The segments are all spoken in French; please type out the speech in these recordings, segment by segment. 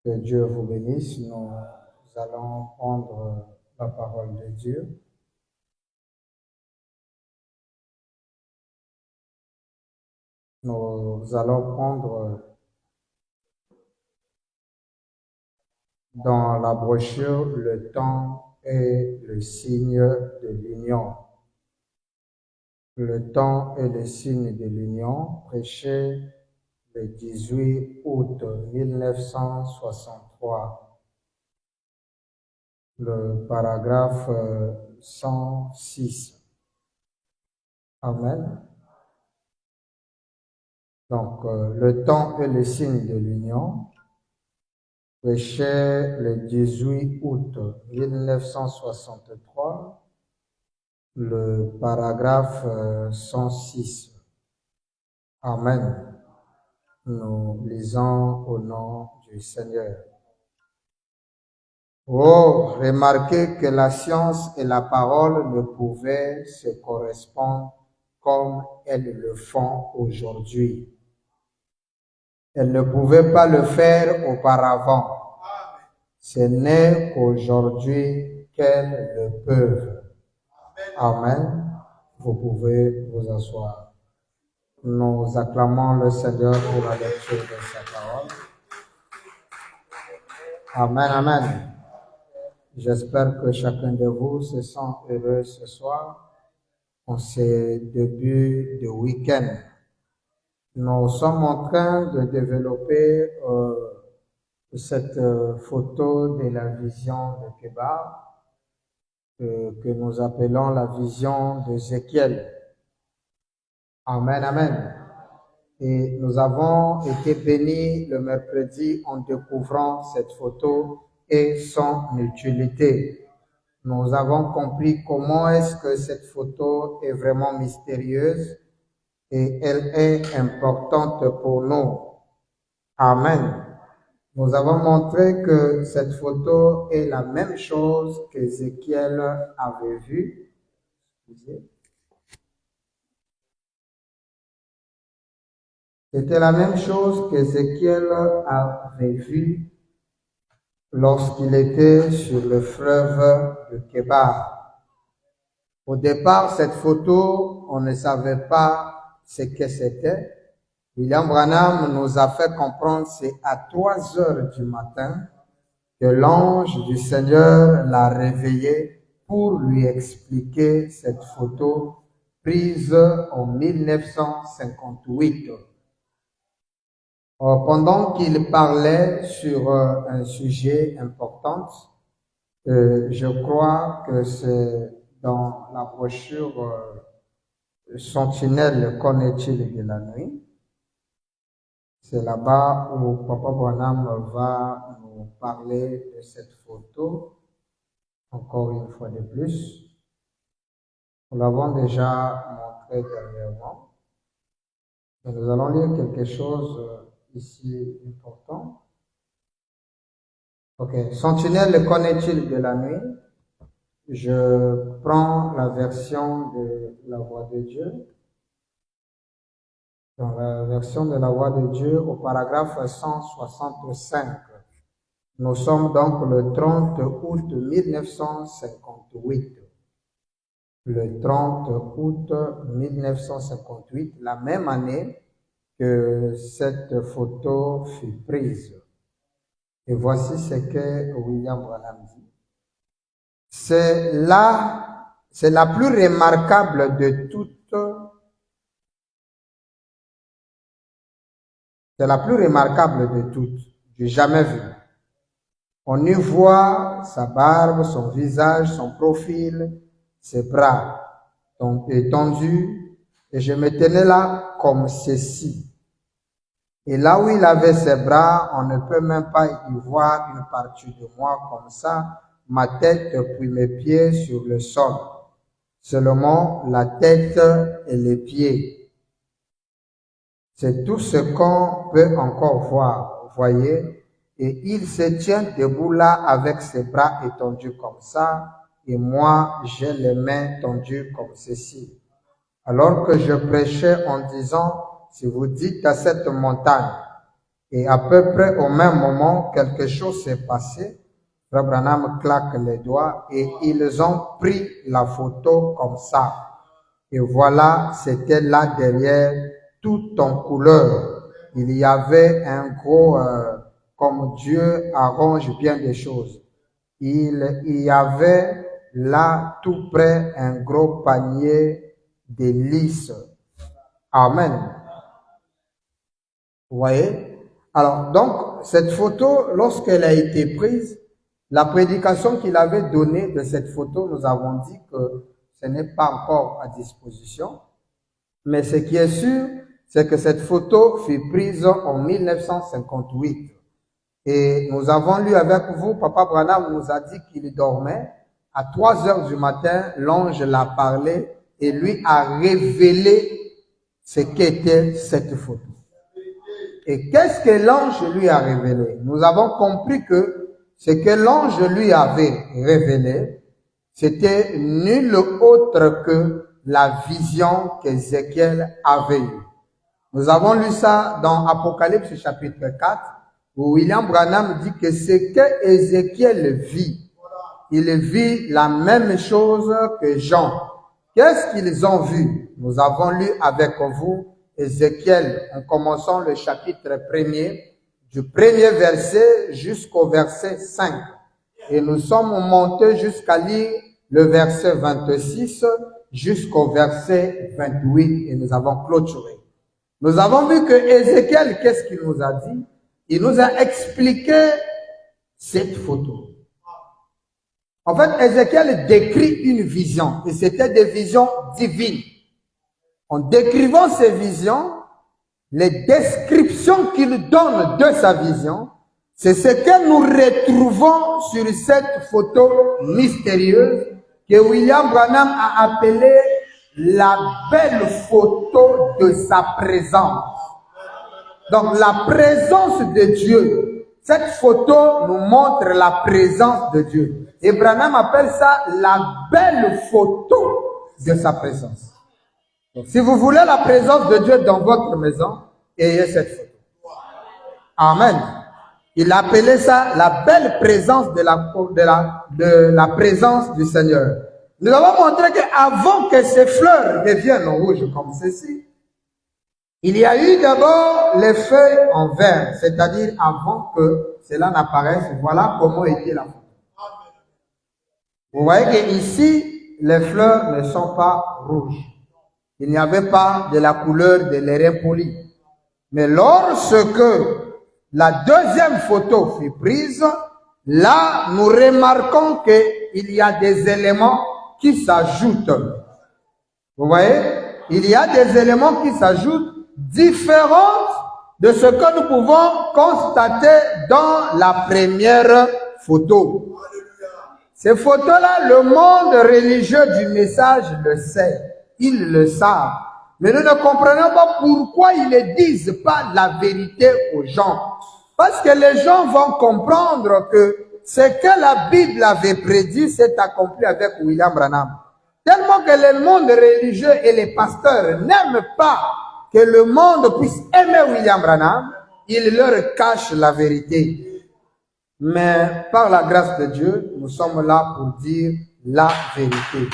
Que Dieu vous bénisse. Nous allons prendre la parole de Dieu. Nous allons prendre dans la brochure le temps et le signe de l'union. Le temps et le signe de l'union, prêché le 18 août 1963. Le paragraphe 106. Amen. Donc, le temps et le signe de l'union, prêché le 18 août 1963, le paragraphe 106. Amen. Nous lisons au nom du Seigneur. Oh, remarquez que la science et la parole ne pouvaient se correspondre comme elles le font aujourd'hui. Elles ne pouvaient pas le faire auparavant. Ce n'est qu'aujourd'hui qu'elles le peuvent. Amen. Vous pouvez vous asseoir. Nous acclamons le Seigneur pour la lecture de sa parole. Amen, amen. J'espère que chacun de vous se sent heureux ce soir en ce début de week-end. Nous sommes en train de développer cette photo de la vision de Kébar que nous appelons la vision d'Ézéchiel. Amen, amen. Et nous avons été bénis le mercredi en découvrant cette photo et son utilité. Nous avons compris comment est-ce que cette photo est vraiment mystérieuse et elle est importante pour nous. Amen. Nous avons montré que cette photo est la même chose qu'Ézéchiel avait vue. C'était la même chose qu'Ézéchiel avait vue lorsqu'il était sur le fleuve de Kébar. Au départ, cette photo, on ne savait pas ce que c'était. William Branham nous a fait comprendre, c'est à 3 heures du matin que l'ange du Seigneur l'a réveillé pour lui expliquer cette photo prise en 1958. Pendant qu'il parlait sur un sujet important, je crois que c'est dans la brochure Sentinelle, qu'en-est-il de la nuit? C'est là-bas où Papa Branham va nous parler de cette photo, encore une fois de plus. Nous l'avons déjà montré dernièrement. Mais nous allons lire quelque chose ici important. Ok. Sentinelle, qu'en-est-il de la nuit? Je prends la version de la voix de Dieu. Dans la version de la voix de Dieu, au paragraphe 165. Nous sommes donc le 30 août 1958. Le 30 août 1958, la même année que cette photo fut prise. Et voici ce que William Branham dit. C'est la plus remarquable de toutes. C'est la plus remarquable de toutes, j'ai jamais vu. On y voit sa barbe, son visage, son profil, ses bras étendus, et je me tenais là comme ceci. Et là où il avait ses bras, on ne peut même pas y voir une partie de moi comme ça, ma tête puis mes pieds sur le sol. Seulement la tête et les pieds. C'est tout ce qu'on peut encore voir, vous voyez. Et il se tient debout là avec ses bras étendus comme ça, et moi j'ai les mains tendues comme ceci. Alors que je prêchais en disant, si vous dites à cette montagne, Et à peu près au même moment, quelque chose s'est passé. Frère Branham claque les doigts et ils ont pris la photo comme ça. Et voilà, c'était là derrière, tout en couleur. Il y avait un gros, comme Dieu arrange bien des choses. Il y avait là tout près un gros panier de lys. Amen. Vous voyez? Alors, donc, cette photo, lorsqu'elle a été prise, la prédication qu'il avait donnée de cette photo, nous avons dit que ce n'est pas encore à disposition. Mais ce qui est sûr, c'est que cette photo fut prise en 1958. Et nous avons lu avec vous, Papa Branham nous a dit qu'il dormait. À 3 heures du matin, l'ange l'a parlé et lui a révélé ce qu'était cette photo. Et qu'est-ce que l'ange lui a révélé? Nous avons compris que ce que l'ange lui avait révélé, c'était nul autre que la vision qu'Ézéchiel avait eue. Nous avons lu ça dans Apocalypse chapitre 4, où William Branham dit que ce que Ézéchiel vit, il vit la même chose que Jean. Qu'est-ce qu'ils ont vu? Nous avons lu avec vous Ézéchiel, en commençant le chapitre 1er, du premier verset jusqu'au verset 5. Et nous sommes montés jusqu'à lire le verset 26 jusqu'au verset 28 et nous avons clôturé. Nous avons vu que Ézéchiel, qu'est-ce qu'il nous a dit? Il nous a expliqué cette photo. En fait, Ézéchiel décrit une vision et c'était des visions divines. En décrivant ces visions, les descriptions qu'il donne de sa vision, c'est ce que nous retrouvons sur cette photo mystérieuse que William Branham a appelée la belle photo de sa présence. Donc la présence de Dieu, cette photo nous montre la présence de Dieu. Et Branham appelle ça la belle photo de sa présence. Donc, si vous voulez la présence de Dieu dans votre maison, ayez cette photo. Amen. Il appelait ça la belle présence de la présence du Seigneur. Nous avons montré qu'avant que ces fleurs deviennent rouges comme ceci, il y a eu d'abord les feuilles en vert, c'est-à-dire avant que cela n'apparaisse. Voilà comment était la photo. Vous voyez qu'ici, les fleurs ne sont pas rouges. Il n'y avait pas de la couleur de l'airain poli. Mais lorsque la deuxième photo fut prise, là, nous remarquons qu'il y a des éléments qui s'ajoutent. Vous voyez? Il y a des éléments qui s'ajoutent différents de ce que nous pouvons constater dans la première photo. Ces photos-là, le monde religieux du message le sait. Ils le savent. Mais nous ne comprenons pas pourquoi ils ne disent pas la vérité aux gens. Parce que les gens vont comprendre que ce que la Bible avait prédit s'est accompli avec William Branham. Tellement que le monde religieux et les pasteurs n'aiment pas que le monde puisse aimer William Branham, ils leur cachent la vérité. Mais par la grâce de Dieu, nous sommes là pour dire la vérité.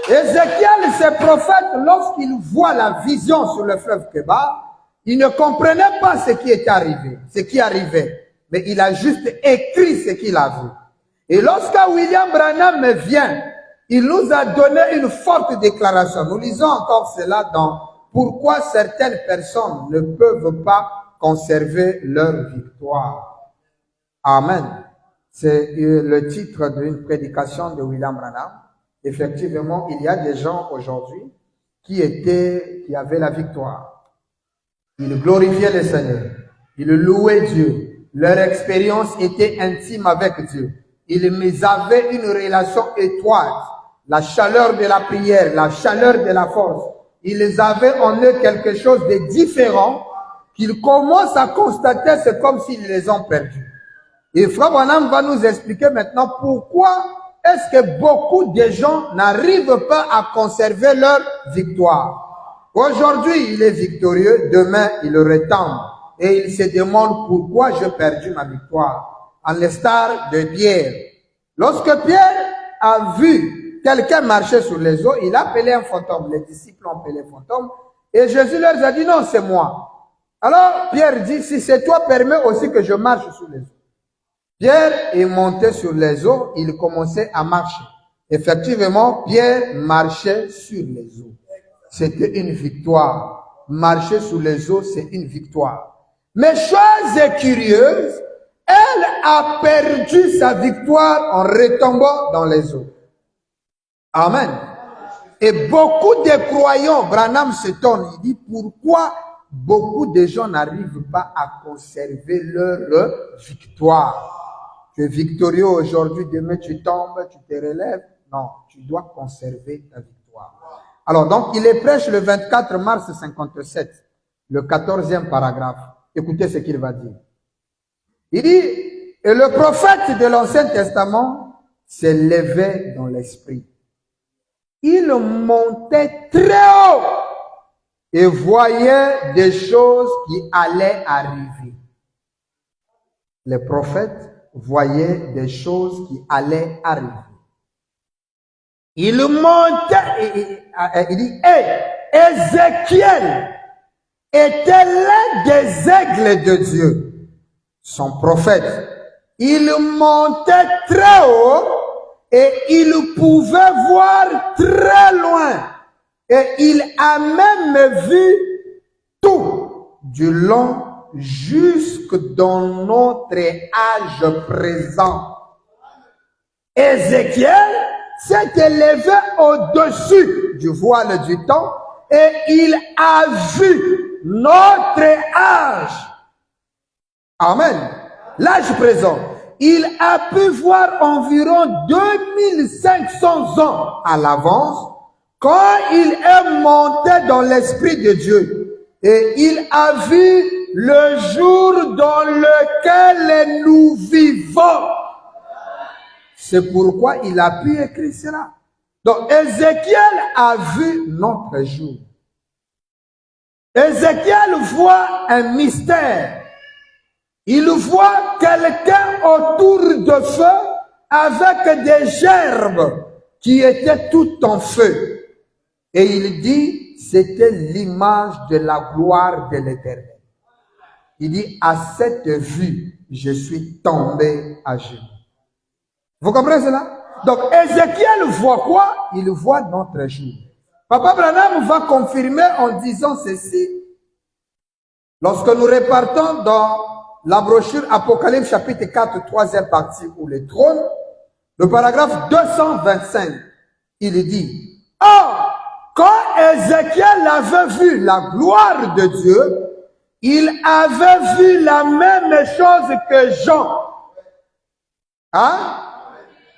Ézéchiel, ce prophète, lorsqu'il voit la vision sur le fleuve Kébar, il ne comprenait pas ce qui était arrivé, ce qui arrivait. Mais il a juste écrit ce qu'il a vu. Et lorsque William Branham vient, il nous a donné une forte déclaration. Nous lisons encore cela dans Pourquoi certaines personnes ne peuvent pas conserver leur victoire. Amen. C'est le titre d'une prédication de William Branham. Effectivement, il y a des gens aujourd'hui qui avaient la victoire. Ils glorifiaient le Seigneur. Ils louaient Dieu. Leur expérience était intime avec Dieu. Ils avaient une relation étroite. La chaleur de la prière, la chaleur de la force. Ils avaient en eux quelque chose de différent qu'ils commencent à constater, c'est comme s'ils les ont perdus. Et Frère Branham va nous expliquer maintenant pourquoi est-ce que beaucoup de gens n'arrivent pas à conserver leur victoire. Aujourd'hui, il est victorieux, demain, il retombe. et il se demande pourquoi j'ai perdu ma victoire. En l'instar de Pierre. Lorsque Pierre a vu quelqu'un marcher sur les eaux, il a appelé un fantôme. Les disciples ont appelé fantôme. Et Jésus leur a dit, non, c'est moi. Alors Pierre dit, si c'est toi, permets aussi que je marche sur les eaux. Pierre est monté sur les eaux, il commençait à marcher. Effectivement, Pierre marchait sur les eaux. C'était une victoire. Marcher sur les eaux, c'est une victoire. Mais chose curieuse, elle a perdu sa victoire en retombant dans les eaux. Amen. Et beaucoup de croyants, Branham s'étonne, il dit pourquoi beaucoup de gens n'arrivent pas à conserver leur victoire. Tu es victorieux aujourd'hui, demain tu tombes, tu te relèves. Non, tu dois conserver ta victoire. Alors donc, il est prêche le 24 mars 57, le 14e paragraphe. Écoutez ce qu'il va dire. Il dit, et le prophète de l'Ancien Testament s'est levé dans l'esprit. Il montait très haut et voyait des choses qui allaient arriver. Les prophètes voyaient des choses qui allaient arriver. Il montait, il dit, Ézéchiel était l'un des aigles de Dieu, son prophète. Il montait très haut et il pouvait voir très loin. Et il a même vu tout du long jusque dans notre âge présent. Ézéchiel s'est élevé au-dessus du voile du temps et il a vu notre âge. Amen. L'âge présent. Il a pu voir environ 2500 ans à l'avance quand il est monté dans l'Esprit de Dieu. Et il a vu le jour dans lequel nous vivons. C'est pourquoi il a pu écrire cela. Donc, Ézéchiel a vu notre jour. Ézéchiel voit un mystère. Il voit quelqu'un autour de feu avec des gerbes qui étaient toutes en feu. Et il dit, c'était l'image de la gloire de l'Éternel. Il dit, à cette vue, je suis tombé à genoux. Vous comprenez cela? Donc, Ézéchiel voit quoi? Il voit notre jour. Papa Branham va confirmer en disant ceci. Lorsque nous repartons dans la brochure Apocalypse chapitre 4, 3e partie, ou le trône, le paragraphe 225, il dit, « Or, quand Ézéchiel avait vu la gloire de Dieu, il avait vu la même chose que Jean. » Hein?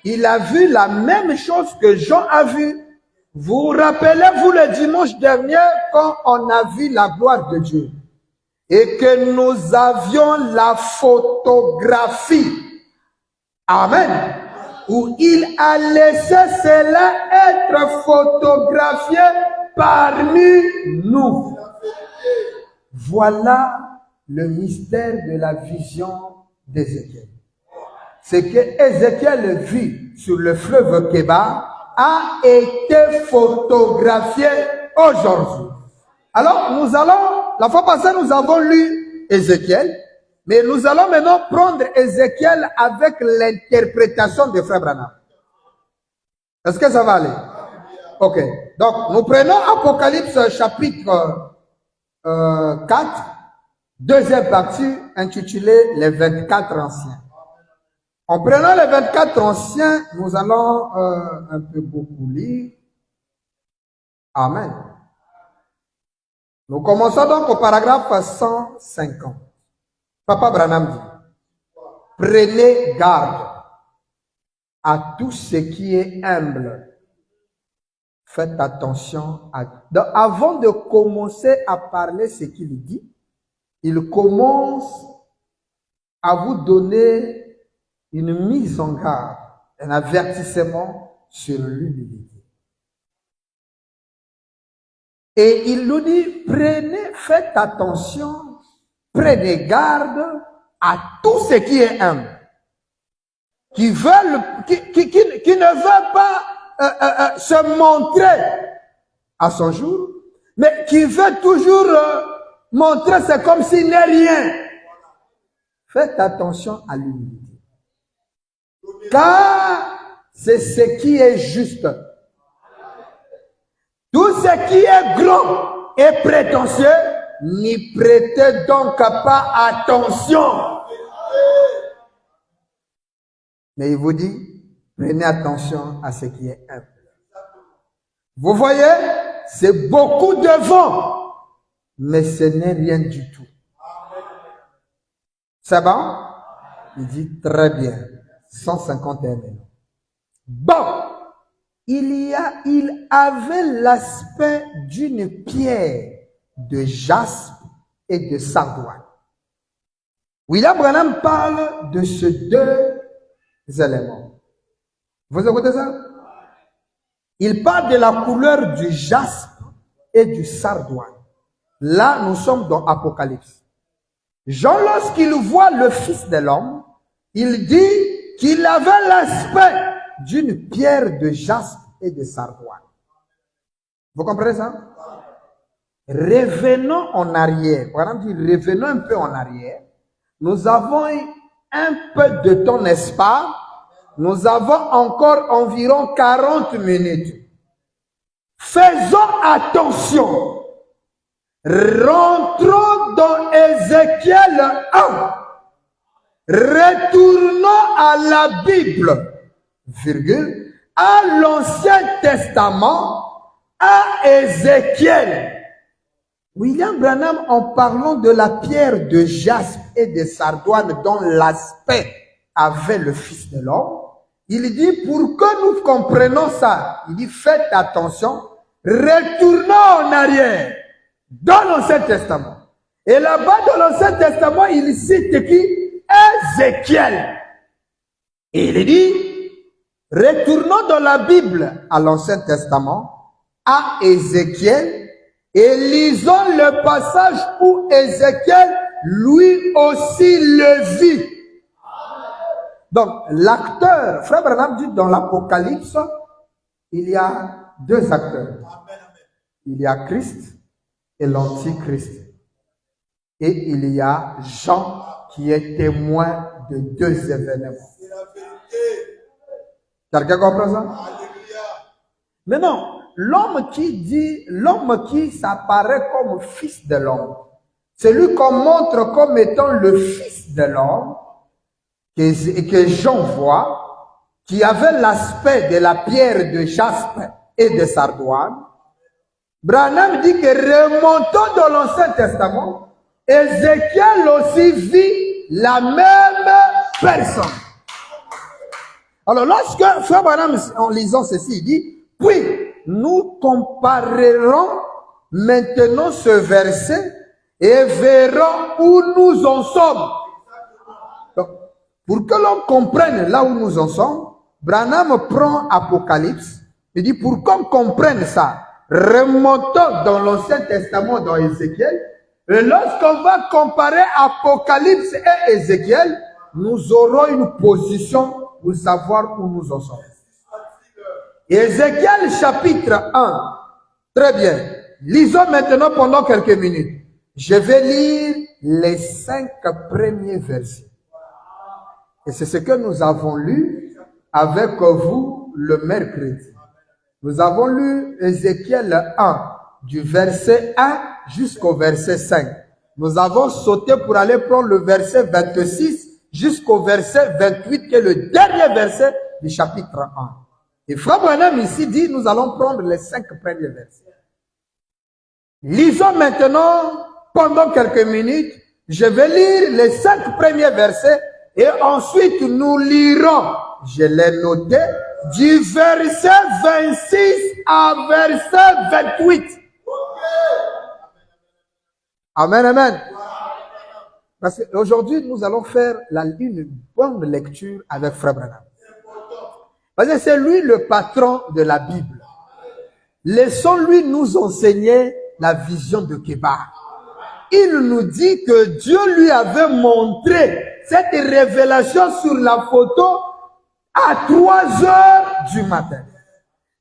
Il a vu la même chose que Jean a vu. Vous rappelez-vous le dimanche dernier quand on a vu la gloire de Dieu et que nous avions la photographie. Amen. Où il a laissé cela être photographié parmi nous. Voilà le mystère de la vision d'Ézéchiel. Ce que Ézéchiel vit sur le fleuve Kébar a été photographié aujourd'hui. Alors, la fois passée, nous avons lu Ézéchiel, mais nous allons maintenant prendre Ézéchiel avec l'interprétation de Frère Branham. Est-ce que ça va aller? Ok. Donc, nous prenons Apocalypse chapitre 4, deuxième partie, intitulée Les 24 anciens. En prenant les 24 anciens, nous allons un peu beaucoup lire. Amen. Nous commençons donc au paragraphe 150. Papa Branham dit, prenez garde à tout ce qui est humble. Faites attention à... Donc, avant de commencer à parler ce qu'il dit, il commence à vous donner une mise en garde, un avertissement sur l'humilité. Et il nous dit, faites attention prenez garde à tout ce qui est humble, qui ne veut pas se montrer à son jour, mais qui veut toujours montrer c'est comme s'il n'est rien. Faites attention à l'humilité, car c'est ce qui est juste. Tout ce qui est grand et prétentieux, n'y prêtez donc pas attention. Mais il vous dit, prenez attention à ce qui est humble. Vous voyez, c'est beaucoup de vent, mais ce n'est rien du tout. C'est bon? Il dit très bien. 151 millions. Bon, il avait l'aspect d'une pierre de jaspe et de sardoine. William Branham parle de ces deux éléments. Vous écoutez ça? Il parle de la couleur du jaspe et du sardoine. Là, nous sommes dans Apocalypse. Jean, lorsqu'il voit le Fils de l'homme, il dit qu'il avait l'aspect d'une pierre de jaspe et de sardoine. Vous comprenez ça? Revenons en arrière. Par exemple, revenons un peu en arrière. Nous avons un peu de temps, n'est-ce pas? Nous avons encore environ 40 minutes. Faisons attention. Rentrons dans Ézéchiel 1. Retournons à la Bible, virgule, à l'Ancien Testament, à Ézéchiel. William Branham, en parlant de la pierre de jaspe et de sardoine dont l'aspect avait le Fils de l'homme, il dit, pour que nous comprenions ça, il dit, faites attention, retournons en arrière dans l'Ancien Testament. Et là-bas, dans l'Ancien Testament, il cite qui? Ézéchiel. Et il dit, retournons dans la Bible à l'Ancien Testament, à Ézéchiel, et lisons le passage où Ézéchiel, lui aussi, le vit. Donc, l'acteur, Frère Branham dit dans l'Apocalypse, il y a deux acteurs. Il y a Christ et l'Antichrist. Et il y a Jean qui est témoin de deux événements. Quelqu'un comprend ça? Maintenant, l'homme qui s'apparaît comme fils de l'homme, celui qu'on montre comme étant le fils de l'homme, que Jean voit, qui avait l'aspect de la pierre de jaspe et de sardoine, Branham dit que remontons dans l'Ancien Testament, Ézéchiel aussi vit la même personne. Alors lorsque Frère Branham, en lisant ceci, il dit, puis nous comparerons maintenant ce verset et verrons où nous en sommes. Donc, pour que l'on comprenne là où nous en sommes, Branham prend Apocalypse, il dit pour qu'on comprenne ça, remontons dans l'Ancien Testament dans Ézéchiel, et lorsqu'on va comparer Apocalypse et Ézéchiel, nous aurons une position pour savoir où nous en sommes. Ézéchiel chapitre 1. Très bien. Lisons maintenant pendant quelques minutes. Je vais lire les 5 premiers versets. Et c'est ce que nous avons lu avec vous le mercredi. Nous avons lu Ézéchiel 1, du verset 1 jusqu'au verset 5. Nous avons sauté pour aller prendre le verset 26 jusqu'au verset 28, qui est le dernier verset du chapitre 1. Et Frère Branham ici dit, nous allons prendre les 5 premiers versets. Lisons maintenant, pendant quelques minutes, je vais lire les 5 premiers versets et ensuite nous lirons, je l'ai noté, du verset 26 à verset 28. Amen, amen. Parce qu'aujourd'hui, nous allons faire une bonne lecture avec Frère Branham. Parce que c'est lui le patron de la Bible. Laissons-lui nous enseigner la vision de Kébar. il nous dit que Dieu lui avait montré cette révélation sur la photo à 3 heures du matin.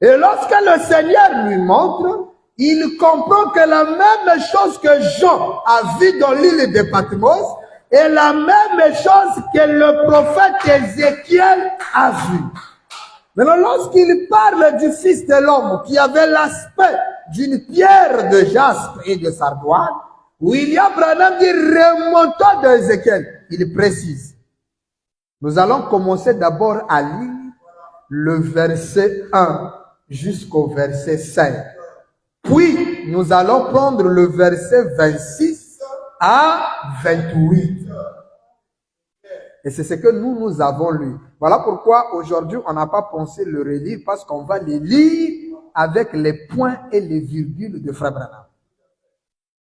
Et lorsque le Seigneur lui montre, il comprend que la même chose que Jean a vu dans l'île de Patmos est la même chose que le prophète Ézéchiel a vu. Maintenant, lorsqu'il parle du Fils de l'homme qui avait l'aspect d'une pierre de jaspe et de sardoine, William Branham dit remontant d'Ézéchiel, il précise. Nous allons commencer d'abord à lire le verset 1 jusqu'au verset 5. Puis, nous allons prendre le verset 26 à 28. Et c'est ce que nous avons lu. Voilà pourquoi aujourd'hui, on n'a pas pensé le relire parce qu'on va les lire avec les points et les virgules de Frère Branham.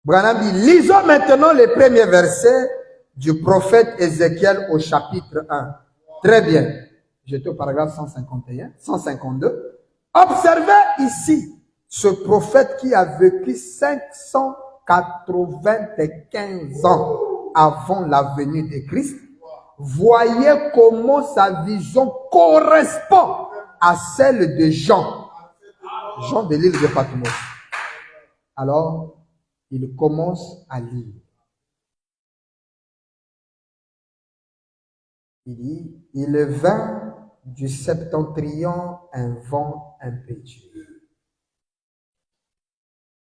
Branham dit, lisons maintenant les premiers versets du prophète Ézéchiel au chapitre 1. Très bien. J'étais au paragraphe 151, 152. Observez ici ce prophète qui a vécu 595 ans avant la venue de Christ. Voyez comment sa vision correspond à celle de Jean. Jean de l'île de Patmos. Alors, il commence à lire. Il dit, il vint du septentrion un vent impétueux.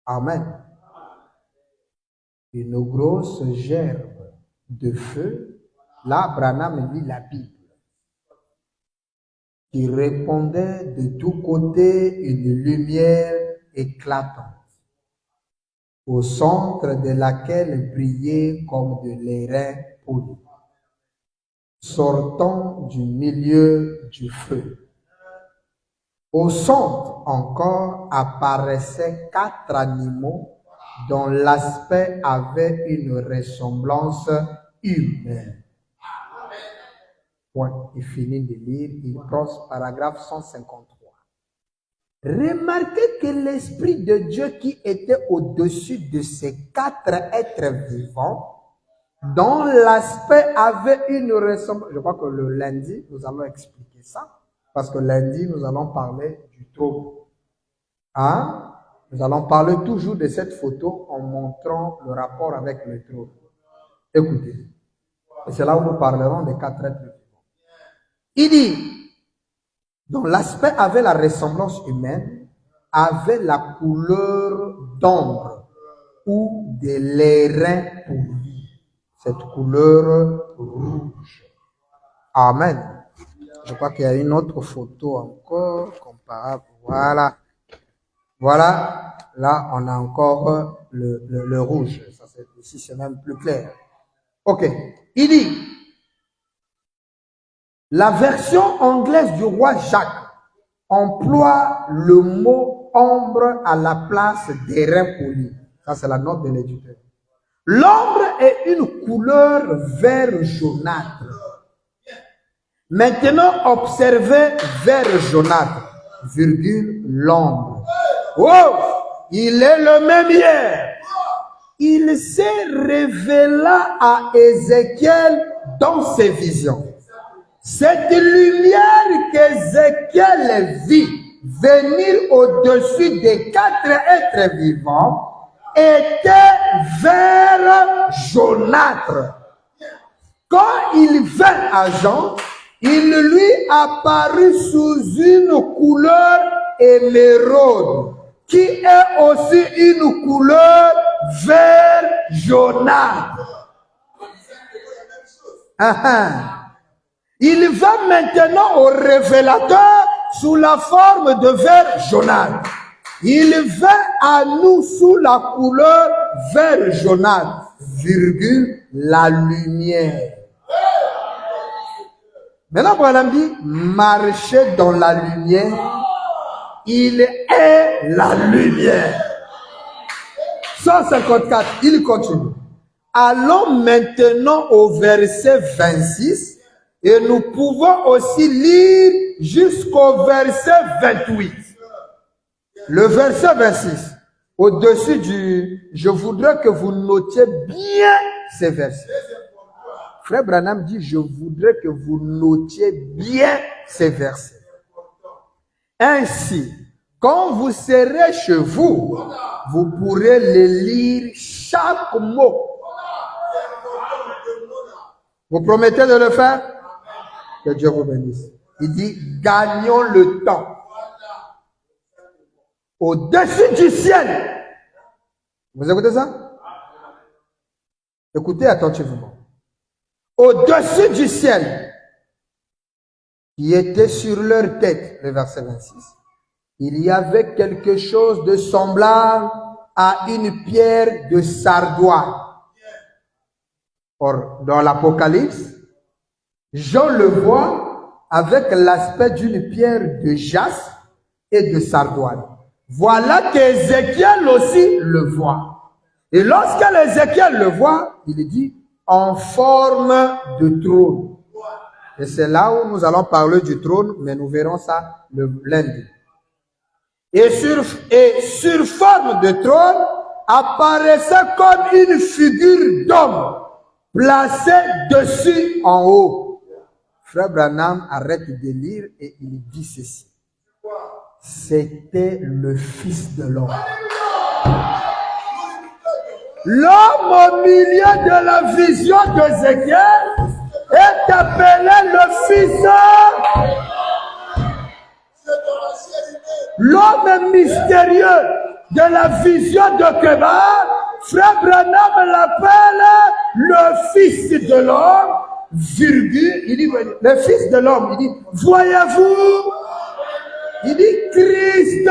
Amen. Une grosse gerbe de feu. Là, Branham lit la Bible. Qui répondait de tous côtés une lumière éclatante, au centre de laquelle brillait comme de l'airain poli, sortant du milieu du feu. Au centre encore apparaissaient 4 animaux dont l'aspect avait une ressemblance humaine. Point. Il finit de lire, il prend paragraphe 153. Remarquez que l'Esprit de Dieu qui était au-dessus de ces 4 êtres vivants, dont l'aspect avait une ressemblance. Je crois que le lundi, nous allons expliquer ça, parce que lundi, nous allons parler du trône. Hein? Nous allons parler toujours de cette photo en montrant le rapport avec le trône. Écoutez, et c'est là où nous parlerons des 4 êtres vivants. Il dit, dont l'aspect avait la ressemblance humaine, avait la couleur d'ombre ou de l'airain poli, cette couleur rouge. Amen. Je crois qu'il y a une autre photo encore comparable. Voilà. Voilà. Là, on a encore le rouge. Ça, ici, c'est même plus clair. Ok. Il dit, la version anglaise du roi Jacques emploie le mot ombre à la place d'airain poli. Ça, c'est la note de l'éditeur. L'ombre est une couleur vert jaunâtre. Maintenant, observez vert jaunâtre, virgule, l'ombre. Oh, il est le même hier. Il s'est révélé à Ézéchiel dans ses visions. Cette lumière qu'Ézéchiel vit venir au-dessus des 4 êtres vivants était vert jaunâtre. Quand il vint à Jean, il lui apparut sous une couleur émeraude, qui est aussi une couleur vert jaunâtre. Il va maintenant au révélateur sous la forme de vert jaunâtre. Il vient à nous sous la couleur vert jaunâtre, virgule, la lumière. Maintenant, Branham dit, marchez dans la lumière, il est la lumière. 154, il continue. Allons maintenant au verset 26 et nous pouvons aussi lire jusqu'au verset 28. Le verset 26. Au-dessus du... Je voudrais que vous notiez bien ces versets. Frère Branham dit, je voudrais que vous notiez bien ces versets. Ainsi, quand vous serez chez vous, vous pourrez les lire chaque mot. Vous promettez de le faire? Que Dieu vous bénisse. Il dit, gagnons le temps. Au-dessus du ciel. Vous écoutez ça? Écoutez attentivement. Au-dessus du ciel, qui était sur leur tête, le verset 26, il y avait quelque chose de semblable à une pierre de sardoine. Or, dans l'Apocalypse, Jean le voit avec l'aspect d'une pierre de jaspe et de sardoine. Voilà qu'Ézéchiel aussi le voit. Et lorsque Ézéchiel le voit, il dit en forme de trône. Et c'est là où nous allons parler du trône, mais nous verrons ça le lundi. Et sur forme de trône apparaissait comme une figure d'homme placée dessus en haut. Frère Branham arrête de lire et il dit ceci. C'était le Fils de l'homme. L'homme au milieu de la vision d'Ézéchiel est appelé le Fils. L'homme mystérieux de la vision de Kébar, Frère Branham l'appelle le Fils de l'homme, virgule, il dit, le Fils de l'homme, il dit, voyez-vous, il dit Christ.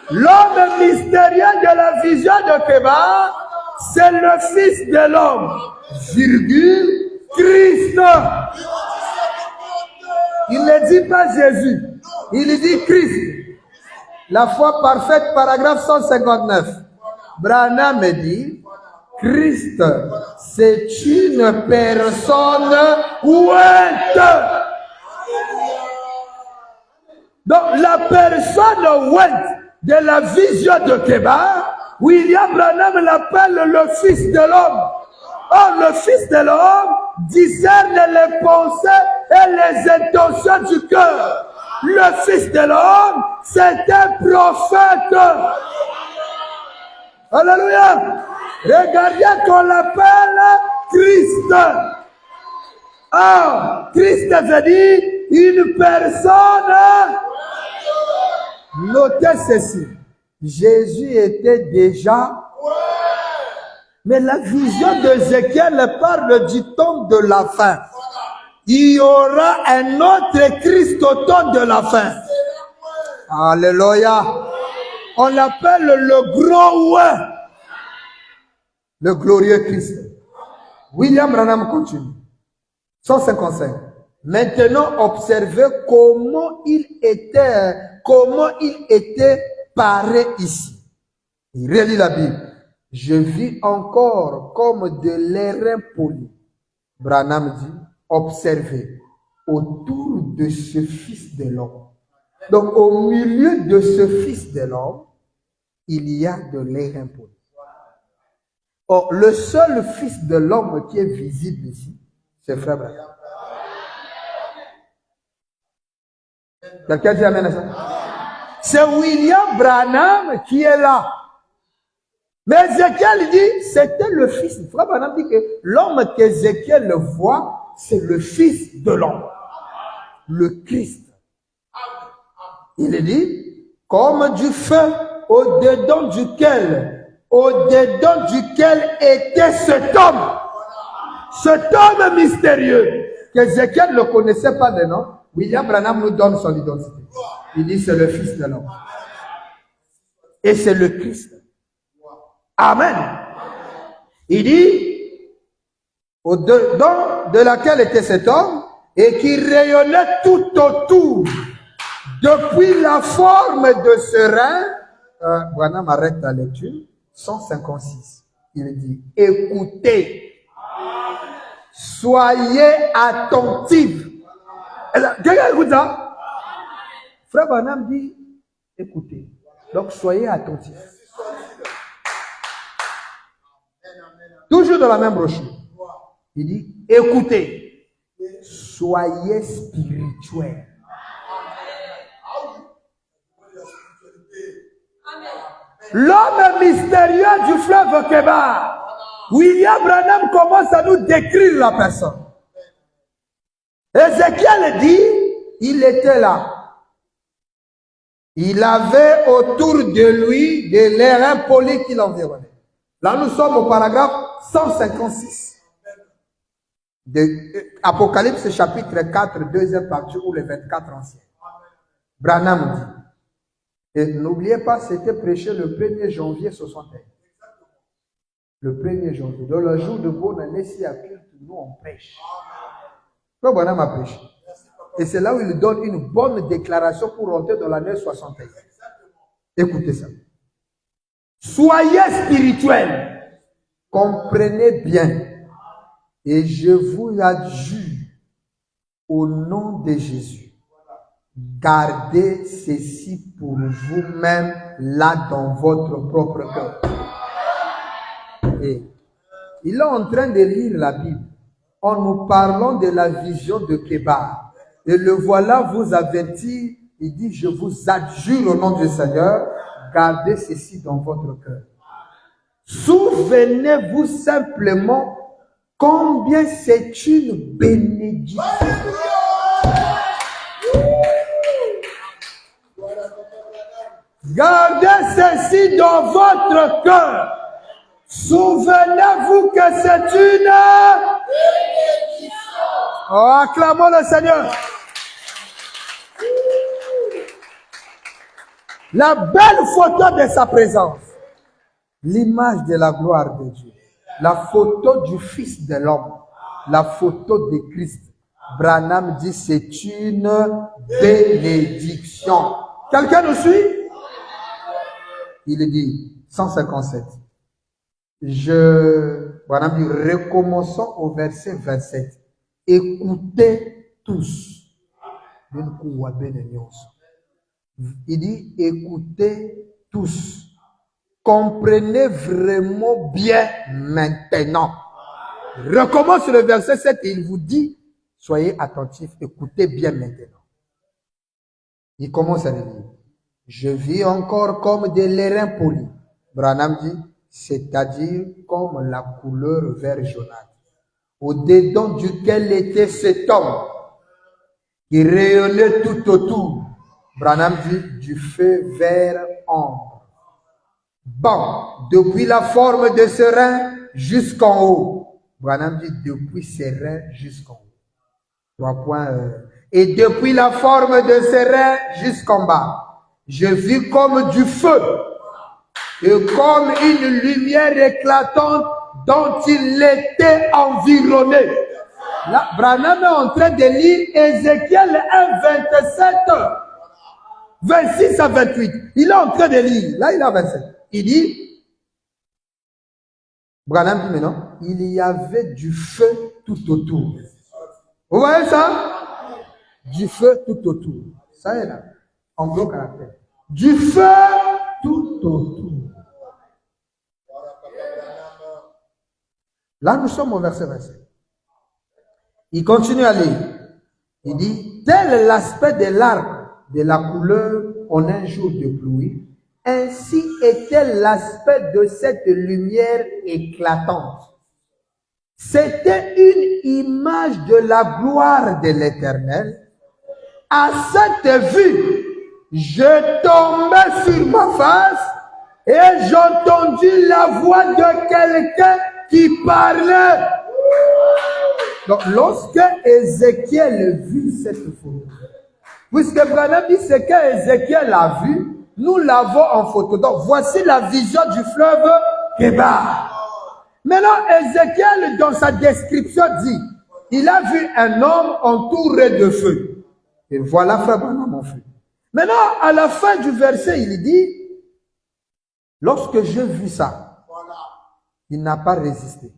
L'homme mystérieux de la vision de Kébar, c'est le Fils de l'homme, virgule, Christ. Il ne dit pas Jésus, il dit Christ. La foi parfaite, paragraphe 159. Branham dit, Christ, c'est une personne ouette. Donc la personne ouette de la vision de Kébar, William Branham l'appelle le Fils de l'homme. Or, le Fils de l'homme discerne les pensées et les intentions du cœur. Le Fils de l'homme, c'est un prophète. Alléluia. Regardez qu'on l'appelle Christ. Ah, Christ veut dire une personne. Notez ceci. Jésus était déjà... Mais la vision d'Ézéchiel parle du temps de la fin. Il y aura un autre Christ au temps de la fin. Alléluia. On l'appelle le grand ouin. Le glorieux Christ. William Branham continue. 155. Maintenant, observez comment il était paré ici. Il relit la Bible. Je vis encore comme de l'airain poli. Branham dit, observez autour de ce Fils de l'homme. Donc, au milieu de ce Fils de l'homme, il y a de l'airain poli. Or, le seul Fils de l'homme qui est visible ici, c'est Frère Branham. Quelqu'un dit amen à ça? C'est William Branham qui est là. Mais Ézéchiel dit, c'était le Fils. Frère Branham dit que l'homme qu'Ézéchiel voit, c'est le Fils de l'homme. Le Christ. Il dit, comme du feu au-dedans duquel était cet homme. Cet homme mystérieux, qu'Ézéchiel ne connaissait pas de nom. William Branham nous donne son identité. Il dit, c'est le Fils de l'homme. Et c'est le Christ. Amen. Il dit, au-dedans de laquelle était cet homme, et qui rayonnait tout autour, depuis la forme de ce rein. Branham arrête la lecture. 156. Il dit, écoutez, soyez attentifs. Quelqu'un écoute ça? Frère Branham dit, Écoutez. Donc, soyez attentifs. Toujours dans la même brochure. Il dit, écoutez, soyez spirituels. L'homme mystérieux du fleuve Kébar, William Branham commence à nous décrire la personne. Ézéchiel dit, il était là. Il avait autour de lui des lérins polis qui l'environnaient. Là, nous sommes au paragraphe 156. De Apocalypse chapitre 4, deuxième partie, ou les 24 anciens. Branham dit. Et n'oubliez pas, c'était prêché le 1er janvier 61. Le 1er janvier. Dans le jour de bonne année, si à culte, nous on prêche. Pourquoi Branham a prêché? Et c'est là où il donne une bonne déclaration pour rentrer dans l'année 61. Écoutez ça. Soyez spirituels. Comprenez bien. Et je vous adjure au nom de Jésus. Gardez ceci pour vous-même là dans votre propre cœur. Et il est en train de lire la Bible en nous parlant de la vision de Kébar. Et le voilà vous avertir, il dit, je vous adjure au nom du Seigneur, gardez ceci dans votre cœur. Souvenez-vous simplement combien c'est une bénédiction. Gardez ceci dans votre cœur. Souvenez-vous que c'est une bénédiction. Oh, acclamons le Seigneur. La belle photo de sa présence, l'image de la gloire de Dieu, la photo du Fils de l'homme, la photo de Christ. Branham dit c'est une bénédiction. Quelqu'un nous suit? Il dit 157. Branham dit recommençons au verset 27. Écoutez tous. Il dit, écoutez tous. Comprenez vraiment bien maintenant. Recommence le verset 7 et il vous dit, soyez attentifs, écoutez bien maintenant. Il commence à dire, je vis encore comme des lérins polis. Branham dit, c'est-à-dire comme la couleur vert jaunâtre, au-dedans duquel était cet homme qui rayonnait tout autour. Branham dit du feu vert ambre. Bon, depuis la forme de ce rein jusqu'en haut. Branham dit depuis ses reins jusqu'en haut. 3 points. Et depuis la forme de ses reins jusqu'en bas. Je vis comme du feu et comme une lumière éclatante dont il était environné. Là, Branham est en train de lire Ézéchiel 1, 27, 26 à 28. Il est en train de lire. Là, il a 27. Il dit, Branham dit maintenant, il y avait du feu tout autour. Vous voyez ça? Du feu tout autour. Ça est là, en gros caractère. Du feu tout autour. Là, nous sommes au verset 27. Il continue à lire. Il dit, tel est l'aspect de l'arbre, de la couleur en un jour de pluie, ainsi était l'aspect de cette lumière éclatante. C'était une image de la gloire de l'Éternel. À cette vue, je tombais sur ma face et j'entendis la voix de quelqu'un qui parlait. Donc, lorsque Ézéchiel vit cette photo, puisque Branham dit ce qu'Ézéchiel a vu, nous l'avons en photo. Donc, voici la vision du fleuve Kébar. Maintenant, Ézéchiel, dans sa description, dit, il a vu un homme entouré de feu. Et voilà, frère Branham, en feu. Maintenant, à la fin du verset, il dit, lorsque je vis ça, il n'a pas résisté.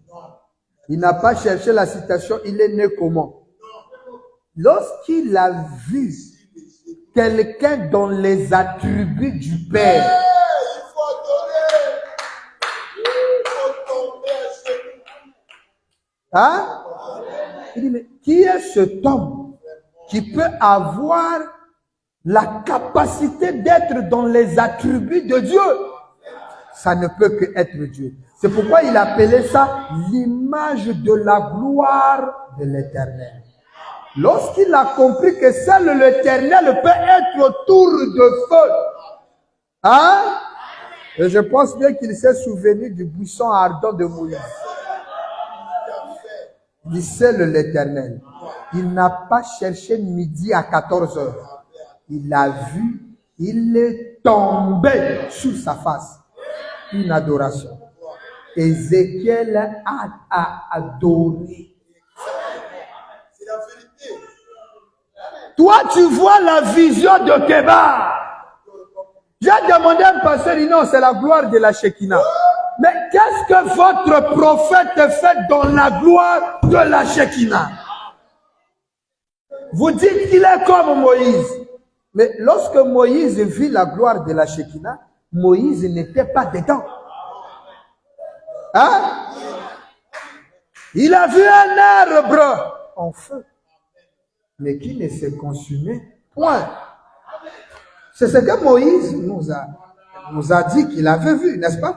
Il n'a pas cherché la citation, il est né comment? Lorsqu'il a vu que quelqu'un dont les attributs du Père. Il faut adorer. Il faut tomber à genoux. Hein? Il dit, mais qui est cet homme qui peut avoir la capacité d'être dans les attributs de Dieu? Ça ne peut que être Dieu. C'est pourquoi il appelait ça l'image de la gloire de l'Éternel. Lorsqu'il a compris que seul l'Éternel peut être autour de feu, hein? Et je pense bien qu'il s'est souvenu du buisson ardent de Moïse. Il dit seul l'Éternel. Il n'a pas cherché midi à 14 heures. Il l'a vu, il est tombé sur sa face. Une adoration. Ézéchiel a adoré. C'est la vérité. Toi, tu vois la vision de Kébar. J'ai demandé à un pasteur, il dit non, c'est la gloire de la Shekinah. Mais qu'est-ce que votre prophète fait dans la gloire de la Shekinah? Vous dites qu'il est comme Moïse. Mais lorsque Moïse vit la gloire de la Shekinah, Moïse n'était pas dedans. Hein? Il a vu un arbre en feu, mais qui ne s'est consumé point. C'est ce que Moïse nous a dit qu'il avait vu, n'est-ce pas?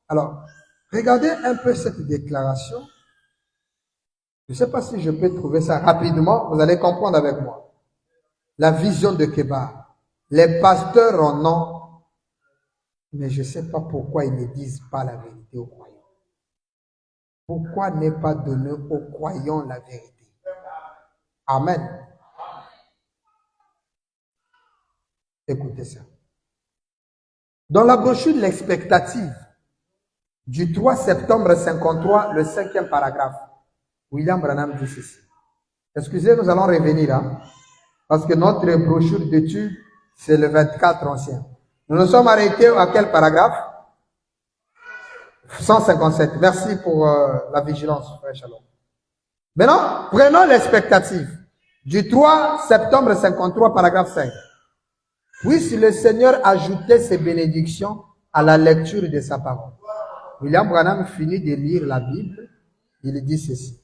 Alors, regardez un peu cette déclaration. Je ne sais pas si je peux trouver ça rapidement, vous allez comprendre avec moi. La vision de Kébar. Les pasteurs en ont, mais je ne sais pas pourquoi ils ne disent pas la vérité aux croyants. Pourquoi ne pas donner aux croyants la vérité? Amen. Écoutez ça. Dans la brochure L'expectative du 3 septembre 53, le 5e paragraphe, William Branham dit ceci. Excusez, nous allons revenir, hein, parce que notre brochure d'études, c'est le 24 ancien. Nous nous sommes arrêtés à quel paragraphe? 157. Merci pour la vigilance, frère Shalom. Maintenant, prenons l'expectative du 3 septembre 53, paragraphe 5. Puisse le Seigneur ajouter ses bénédictions à la lecture de sa parole. William Branham finit de lire la Bible. Il dit ceci.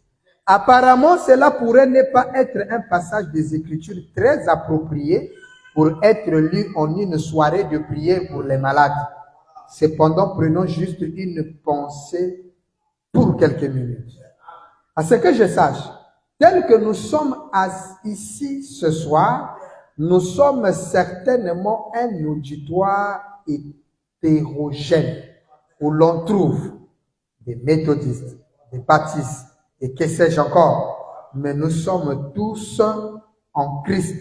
Apparemment, cela pourrait ne pas être un passage des Écritures très approprié pour être lu en une soirée de prière pour les malades. Cependant, prenons juste une pensée pour quelques minutes. À ce que je sache, tel que nous sommes ici ce soir, nous sommes certainement un auditoire hétérogène où l'on trouve des méthodistes, des baptistes et que sais-je encore. Mais nous sommes tous en Christ,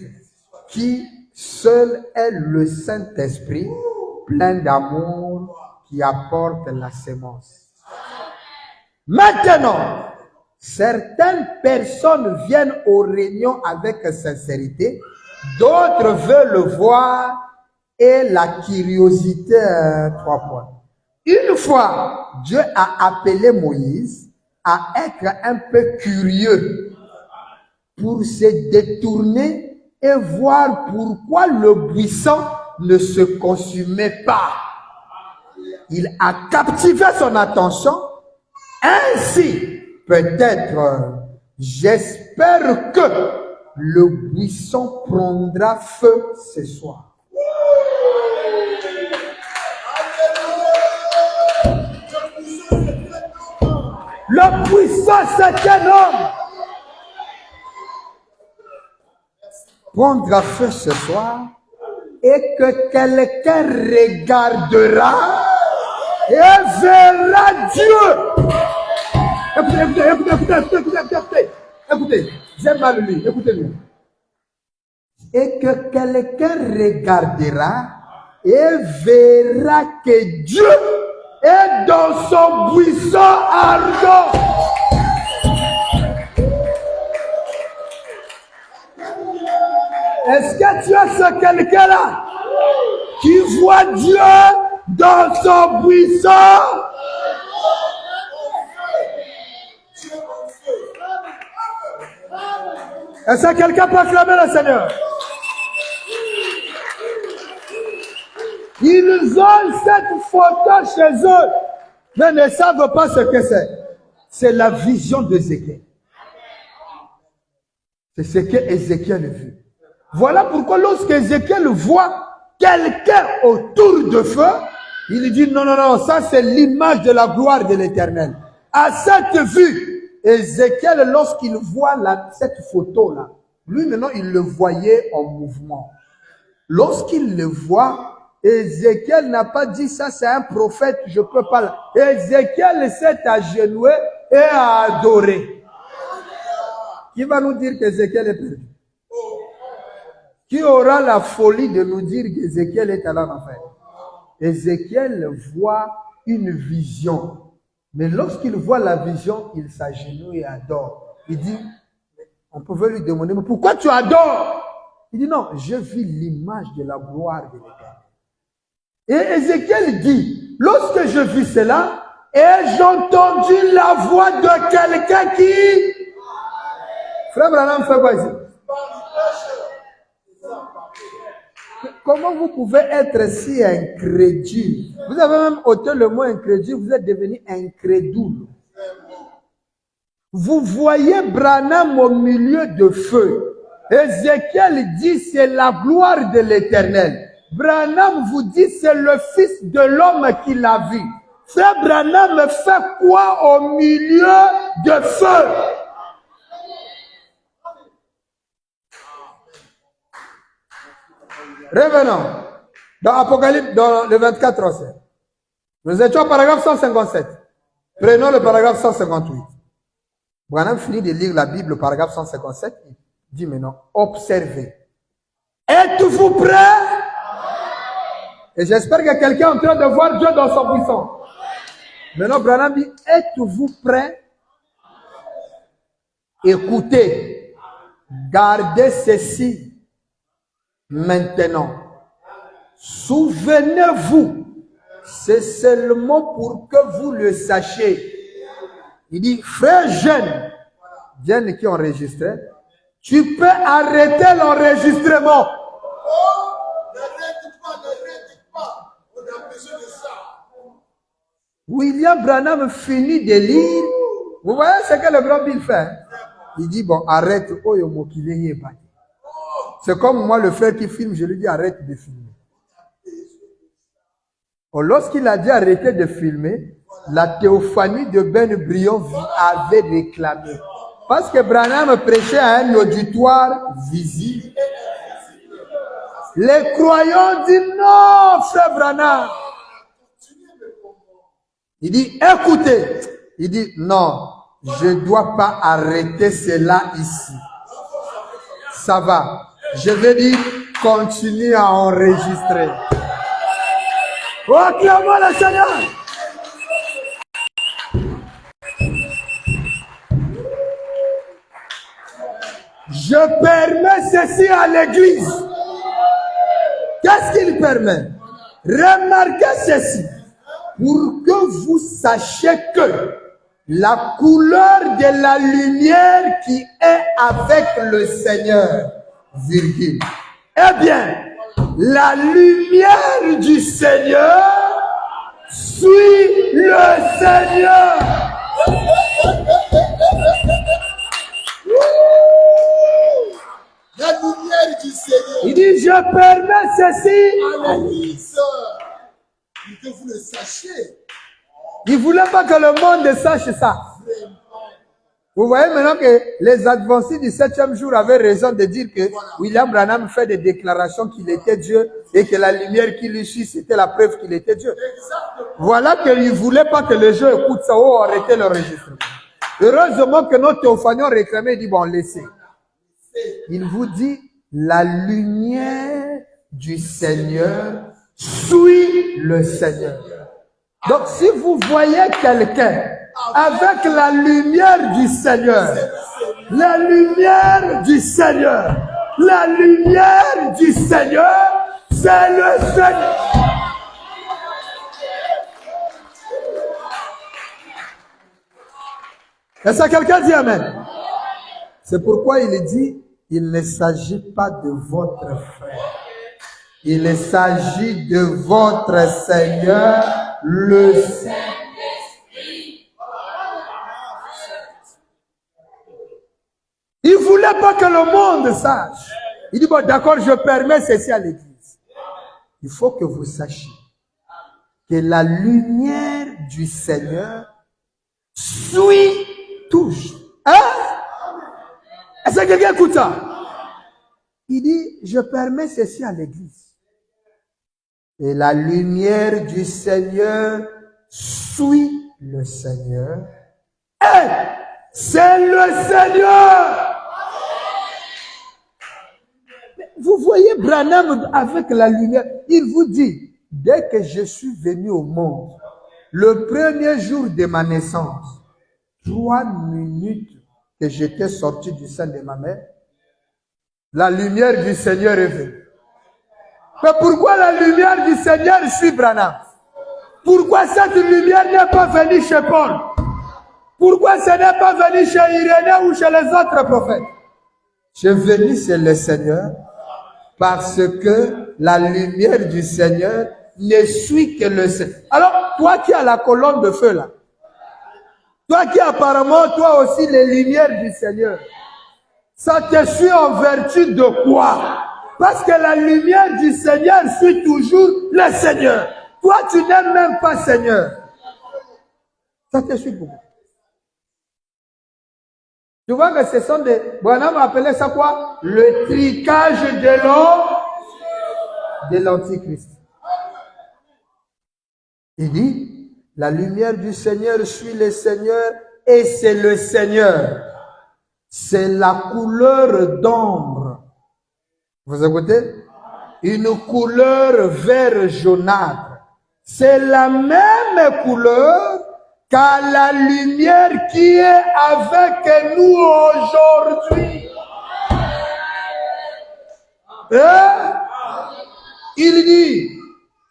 qui seul est le Saint-Esprit, plein d'amour, qui apporte la sémence. Maintenant, certaines personnes viennent aux réunions avec sincérité, d'autres veulent voir et la curiosité, 3 points. Une fois, Dieu a appelé Moïse à être un peu curieux pour se détourner et voir pourquoi le buisson ne se consumait pas. Il a captivé son attention. Ainsi, peut-être, j'espère que le buisson prendra feu ce soir. Le buisson, c'est un homme. Prendra feu ce soir et que quelqu'un regardera et verra Dieu. Écoutez, j'ai mal lu, écoutez-le. Et que quelqu'un regardera et verra que Dieu est dans son buisson ardent. Est-ce que tu as ce quelqu'un-là qui voit Dieu dans son buisson? Est-ce que quelqu'un peut acclamer le Seigneur? Ils ont cette photo chez eux, mais ne savent pas ce que c'est. C'est la vision d'Ézéchiel. C'est ce que Ézéchiel a vu. Voilà pourquoi lorsque Ézéchiel voit quelqu'un autour de feu, il dit non, non, non, ça c'est l'image de la gloire de l'Éternel. À cette vue, Ézéchiel, lorsqu'il voit cette photo-là, lui maintenant il le voyait en mouvement. Lorsqu'il le voit, Ézéchiel n'a pas dit ça c'est un prophète, je peux pas. Ézéchiel s'est agenouillé et a adoré. Qui va nous dire qu'Ézéchiel est perdu? Qui aura la folie de nous dire qu'Ézéchiel est allé en enfer? Ézéchiel voit une vision. Mais lorsqu'il voit la vision, il s'agenouille et adore. Il dit, on pouvait lui demander, mais pourquoi tu adores? Il dit, non, je vis l'image de la gloire de l'Éternel. Et Ézéchiel dit, lorsque je vis cela, ai-je entendu la voix de quelqu'un qui... Frère Branham fait quoi ici? Comment vous pouvez être si incrédule? Vous avez même ôté le mot incrédule, vous êtes devenu incrédule. Vous voyez Branham au milieu de feu. Ézéchiel dit c'est la gloire de l'Éternel. Branham vous dit c'est le Fils de l'homme qui l'a vu. Frère Branham fait quoi au milieu de feu? Revenons dans Apocalypse, dans le 24 verset. Nous étions au paragraphe 157. Prenons le paragraphe 158. Branham finit de lire la Bible, le paragraphe 157. Il dit maintenant, observez. Êtes-vous prêts? Et j'espère que quelqu'un est en train de voir Dieu dans son puissance. Maintenant, Branham dit, êtes-vous prêts? Écoutez, gardez ceci. Maintenant, souvenez-vous, c'est seulement pour que vous le sachiez. Il dit, frère jeune, Diane qui enregistrait, tu peux arrêter l'enregistrement. Oh, n'arrête pas, on a besoin de ça. William Branham finit de lire. Vous voyez ce que le grand Bill fait? Il dit, bon, arrête, c'est comme moi, le frère qui filme, je lui dis arrête de filmer. Bon, lorsqu'il a dit arrêter de filmer, la théophanie de Ben Brion avait réclamé. Parce que Branham prêchait à un auditoire visible. Les croyants disent non, frère Branham. Il dit écoutez. Il dit non, je ne dois pas arrêter cela ici. Ça va. Je vais dire, continue à enregistrer. Oh, acclamons le Seigneur. Je permets ceci à l'église. Qu'est-ce qu'il permet? Remarquez ceci. Pour que vous sachiez que la couleur de la lumière qui est avec le Seigneur, virgule. Eh bien, la lumière du Seigneur suit le Seigneur. La lumière du Seigneur. Il dit, je permets ceci à l'église. Pour que vous le sachiez. Il ne voulait pas que le monde sache ça. Vous voyez maintenant que les adventistes du 7e jour avaient raison de dire que William Branham fait des déclarations qu'il était Dieu et que la lumière qui lui suit, c'était la preuve qu'il était Dieu. Voilà qu'il ne voulait pas que les gens écoutent ça ou arrêter l'enregistrement. Heureusement que notre théophanie réclamait, dit bon, laissez. Il vous dit, la lumière du Seigneur suit le Seigneur. Donc si vous voyez quelqu'un avec la lumière du Seigneur, la lumière du Seigneur, la lumière du Seigneur, c'est le Seigneur. Est-ce que quelqu'un dit Amen? C'est pourquoi il dit, il ne s'agit pas de votre frère. Il s'agit de votre Seigneur, le Saint. Il ne voulait pas que le monde sache. Il dit, bon, d'accord, je permets ceci à l'église. Il faut que vous sachiez que la lumière du Seigneur suit toujours. Hein? Est-ce que quelqu'un écoute ça? Il dit, je permets ceci à l'église. Et la lumière du Seigneur suit le Seigneur. Et c'est le Seigneur. Vous voyez Branham avec la lumière. Il vous dit, dès que je suis venu au monde, le premier jour de ma naissance, 3 minutes que j'étais sorti du sein de ma mère, la lumière du Seigneur est venue. Mais pourquoi la lumière du Seigneur suit Branham? Pourquoi cette lumière n'est pas venue chez Paul? Pourquoi ce n'est pas venu chez Irénée ou chez les autres prophètes? Je suis venu chez le Seigneur parce que la lumière du Seigneur ne suit que le Seigneur. Alors, toi qui as la colonne de feu là, toi qui apparemment, toi aussi, les lumières du Seigneur, ça te suit en vertu de quoi? Parce que la lumière du Seigneur suit toujours le Seigneur. Toi, tu n'aimes même pas Seigneur. Ça te suit beaucoup. Tu vois que ce sont des... Branham appelait ça quoi? Le tricage de l'homme de l'Antichrist. Il dit, la lumière du Seigneur suit le Seigneur et c'est le Seigneur. C'est la couleur d'ombre. Vous écoutez? Une couleur vert jaunâtre. C'est la même couleur qu'à la lumière qui est avec nous aujourd'hui. Et il dit,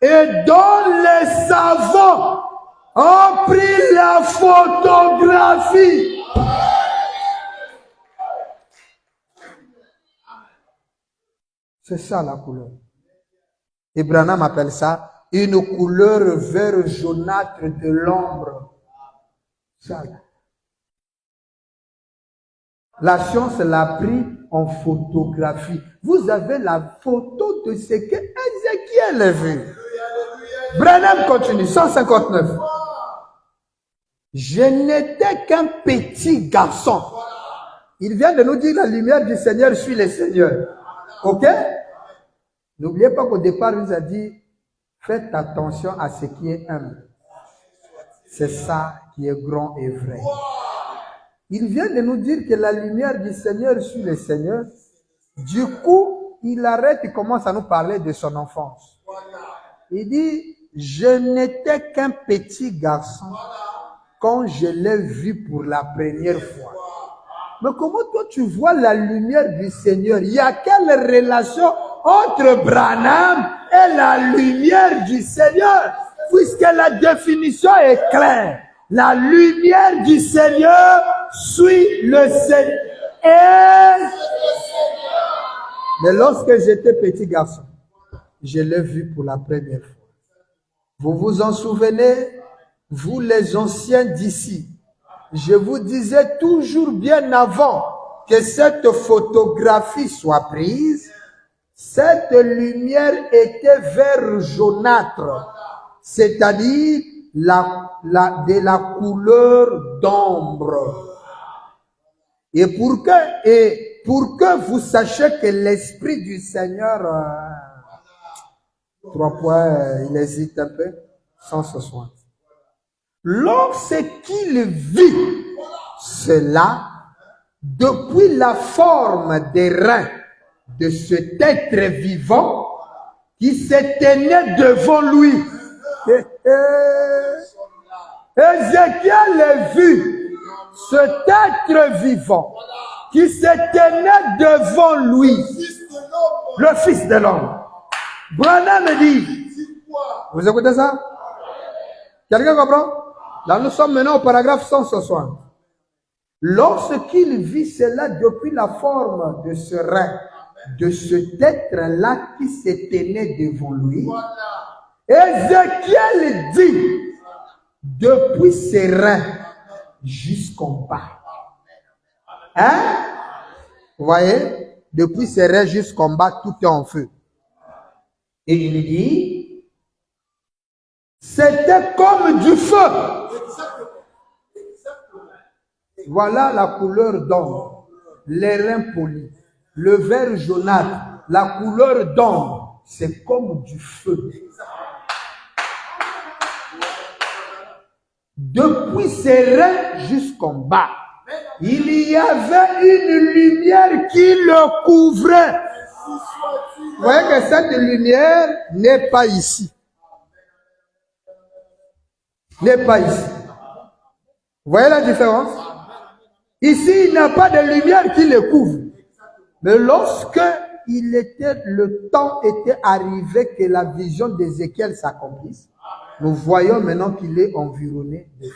et dont les savants ont pris la photographie. C'est ça la couleur. Et Branham appelle ça une couleur vert jaunâtre de l'ombre. Ça. La science l'a pris en photographie. Vous avez la photo de ce que Ézéchiel a vu. Branham continue, 159. Je n'étais qu'un petit garçon. Il vient de nous dire la lumière du Seigneur suit le Seigneur. Ok? N'oubliez pas qu'au départ, il nous a dit, faites attention à ce qui est humble. C'est ça qui est grand et vrai. Il vient de nous dire que la lumière du Seigneur suit le Seigneur. Du coup, il arrête et commence à nous parler de son enfance. Il dit, je n'étais qu'un petit garçon quand je l'ai vu pour la première fois. Mais comment toi tu vois la lumière du Seigneur? Il y a quelle relation entre Branham et la lumière du Seigneur? Puisque la définition est claire. La lumière du Seigneur suit le Seigneur. Mais lorsque j'étais petit garçon, je l'ai vu pour la première fois. Vous vous en souvenez, vous les anciens d'ici? Je vous disais toujours bien avant que cette photographie soit prise, cette lumière était vert jaunâtre, c'est-à-dire de la couleur d'ombre. Et pour que vous sachiez que l'Esprit du Seigneur, 3 points, il hésite un peu, 160. Lorsqu'il vit cela, depuis la forme des reins de cet être vivant qui se tenait devant lui, Ézéchiel a vu cet être vivant qui se tenait devant lui, le Fils de l'homme. Branham dit, vous écoutez ça? Quelqu'un comprend? Là, nous sommes maintenant au paragraphe 160. Lorsqu'il vit cela depuis la forme de ce rein de cet être-là qui se tenait devant lui. Voilà. Ézéchiel dit, depuis ses reins jusqu'en bas. Hein? Vous voyez? Depuis ses reins jusqu'en bas, tout est en feu. Et il dit, c'était comme du feu. Voilà la couleur d'ombre, les reins polis, le vert jaunâtre, la couleur d'ombre, c'est comme du feu. Depuis ses reins jusqu'en bas, il y avait une lumière qui le couvrait. Vous voyez que cette lumière n'est pas ici. N'est pas ici. Vous voyez la différence? Ici, il n'y a pas de lumière qui le couvre. Mais lorsque le temps était arrivé que la vision d'Ézéchiel s'accomplisse, nous voyons maintenant qu'il est environné de feu.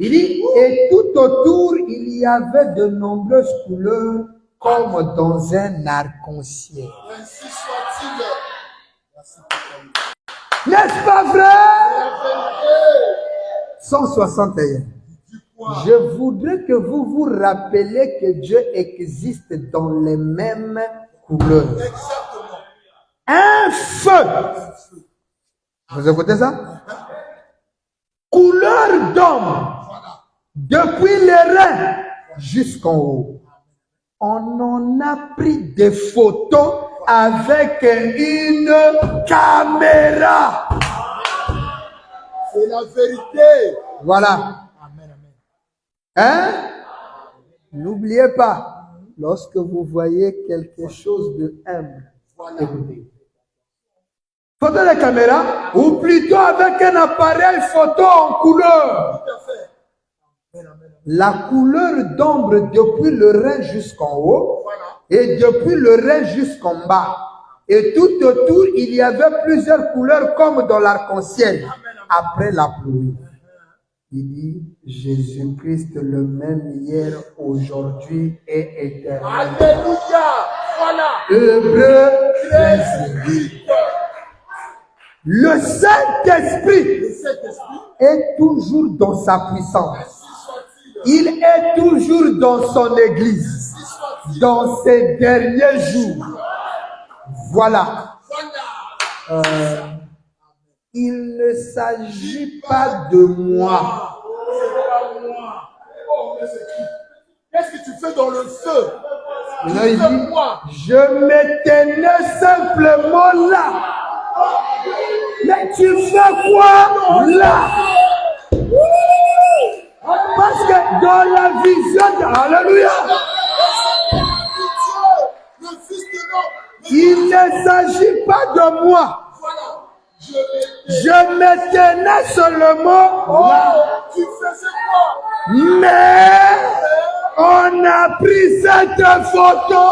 Il dit, et tout autour, il y avait de nombreuses couleurs comme dans un arc-en-ciel. Ainsi soit-il. N'est-ce pas vrai? 161. Je voudrais que vous vous rappeliez que Dieu existe dans les mêmes couleurs. Exactement. Un feu. Vous écoutez ça? Couleur d'homme. Depuis les reins jusqu'en haut. On en a pris des photos avec une caméra. C'est la vérité. Voilà. Hein? N'oubliez pas, lorsque vous voyez quelque chose de humble, écoutez. Photo de caméra, ou plutôt avec un appareil photo en couleur. La couleur d'ombre depuis le rein jusqu'en haut et depuis le rein jusqu'en bas. Et tout autour, il y avait plusieurs couleurs comme dans l'arc-en-ciel. Après la pluie. Il dit, Jésus-Christ le même hier, aujourd'hui et éternellement. Alléluia. Voilà. Hébreux 13. Le Saint-Esprit est toujours dans sa puissance. Il est toujours dans son église, dans ces derniers jours. Voilà. Il ne s'agit pas de moi. Qu'est-ce que tu fais dans le feu? Là, il dit, je me tenais simplement là. Mais tu fais quoi là? Parce que dans la vision, alléluia, il ne s'agit pas de moi. Je me tenais seulement là. Mais on a pris cette photo.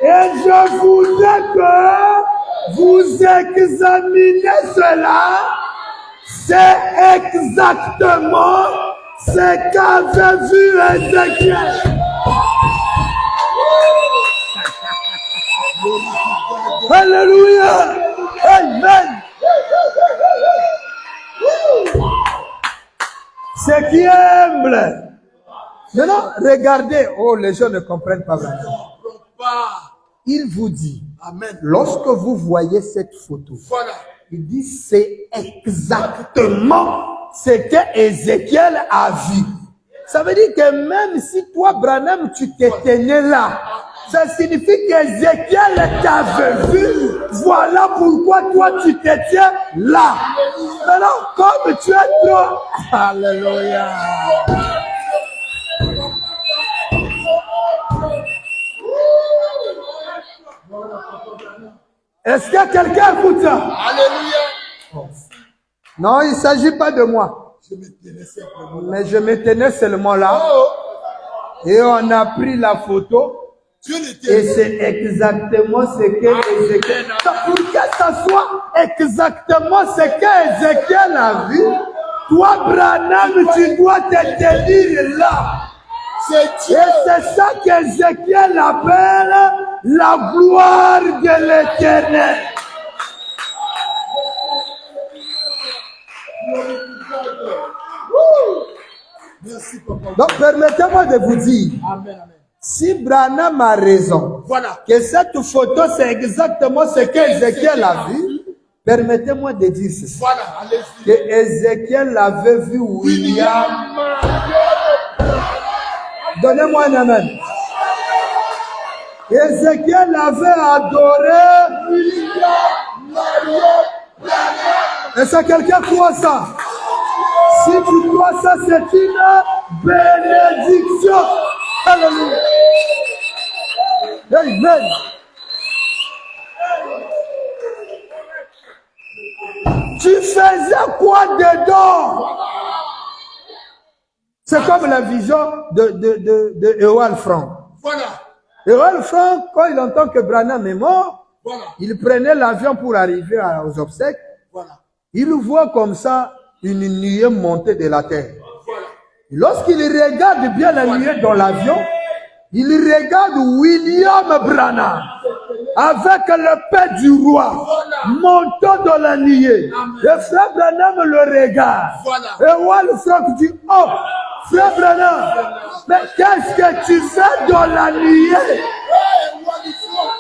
Et je voudrais que vous examinez cela. C'est exactement ce qu'avait vu Ézéchiel. Alléluia. Amen. Ce qui est humble. Maintenant, regardez. Oh, les gens ne comprennent pas vraiment. Il vous dit, Amen. Lorsque vous voyez cette photo, Voilà. il dit c'est exactement ce que Ézéchiel a vu. Ça veut dire que même si toi, Branham, tu te tenais là, ça signifie qu'Ézéchiel t'avait vu. Voilà pourquoi toi, tu te tiens là. Maintenant, comme tu es trop... Alléluia. Est-ce qu'il y a quelqu'un qui écoute ça? Alléluia. Non, il ne s'agit pas de moi. Je me tenais simplement. Mais je me tenais seulement là. Et on a pris la photo Dieu Et l'éternel. c'est exactement ce que Ézéchiel. Pour que ça soit exactement ce que Ézéchiel a vu, toi, Branham, tu dois te tenir là. C'est Et Dieu. c'est ça qu'Ézéchiel appelle la gloire de l'Éternel. Merci, papa. Donc, permettez-moi de vous dire, Amen, amen. si Branham a raison, Voilà. que cette photo, c'est exactement ce qu'Ézéchiel a vu, permettez-moi de dire ceci. Voilà, allez-y. Que Ézéchiel avait vu William. Donnez-moi un amen. Ézéchiel avait adoré William. Est-ce que quelqu'un croit ça? Si tu crois ça, c'est une bénédiction. Alléluia. Amen. Tu faisais quoi dedans? C'est comme la vision de Ewald Frank. Voilà. Ewald Frank, quand il entend que Branham est mort, Voilà. il prenait l'avion pour arriver aux obsèques. Voilà. Il voit comme ça une nuée monter de la terre. Voilà. Lorsqu'il regarde bien la nuée dans l'avion, il regarde William Branham avec le père du roi montant dans la nuée. Le frère Branham le regarde. Voilà. Et Wal Frank dit, oh, frère Branham, mais qu'est-ce que tu fais dans la nuée? Hey, Wally Frank.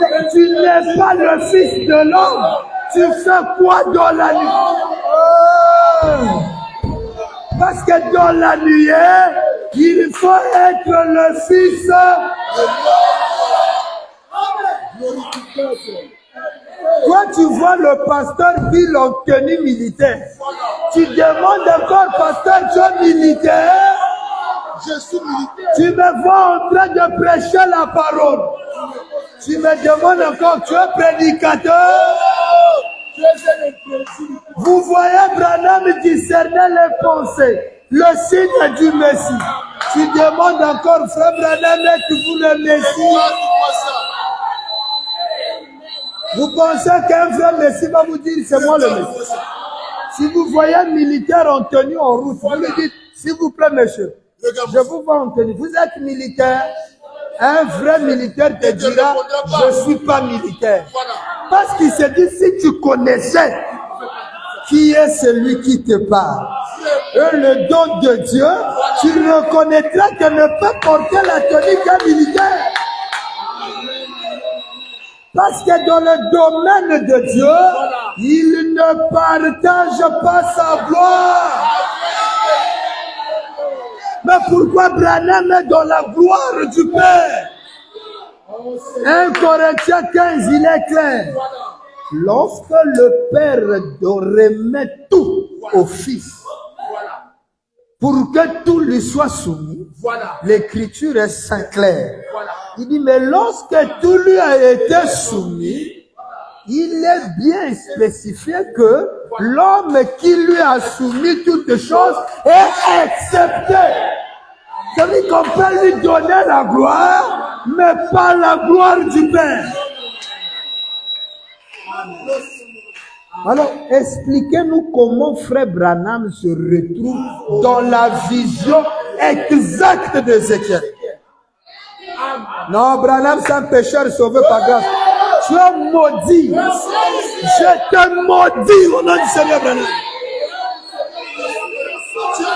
Mais tu n'es pas le fils de l'homme. Tu fais quoi dans la nuée? Oh. Parce que dans la nuée, il faut être le fils. Toi, tu vois le pasteur Bill en tenue militaire. Tu demandes encore, pasteur, tu es militaire? Je suis militaire. Tu me vois en train de prêcher la parole. Tu me demandes encore, tu es prédicateur? Vous voyez Branham discerner les pensées, le signe du Messie. Tu demandes encore, frère Branham, êtes-vous le Messie? Vous pensez qu'un vrai Messie va vous dire, c'est moi le Messie? Si vous voyez un militaire en tenue en route, vous lui dites, s'il vous plaît, monsieur, je vous vois en tenue. Vous êtes militaire? Un vrai militaire te dira, je ne suis pas militaire. Parce qu'il se dit, si tu connaissais qui est celui qui te parle, et le don de Dieu, tu reconnaîtras qu'elle ne peut porter la tenue qu'un militaire. Parce que dans le domaine de Dieu, il ne partage pas sa gloire. Mais pourquoi Branham est dans la gloire du Père? 1 Corinthiens 15, il est clair. Lorsque le Père remet tout au Fils, pour que tout lui soit soumis, l'écriture est saint claire. Il dit, mais lorsque tout lui a été soumis, il est bien spécifié que l'homme qui lui a soumis toutes choses est accepté. C'est-à-dire qu'on peut lui donner la gloire, mais pas la gloire du Père. Alors, expliquez-nous comment frère Branham se retrouve dans la vision exacte d'Ézéchiel. Non, Branham, c'est un pécheur sauvé par grâce. Tu es maudit. Je te maudis au nom du Seigneur Branham.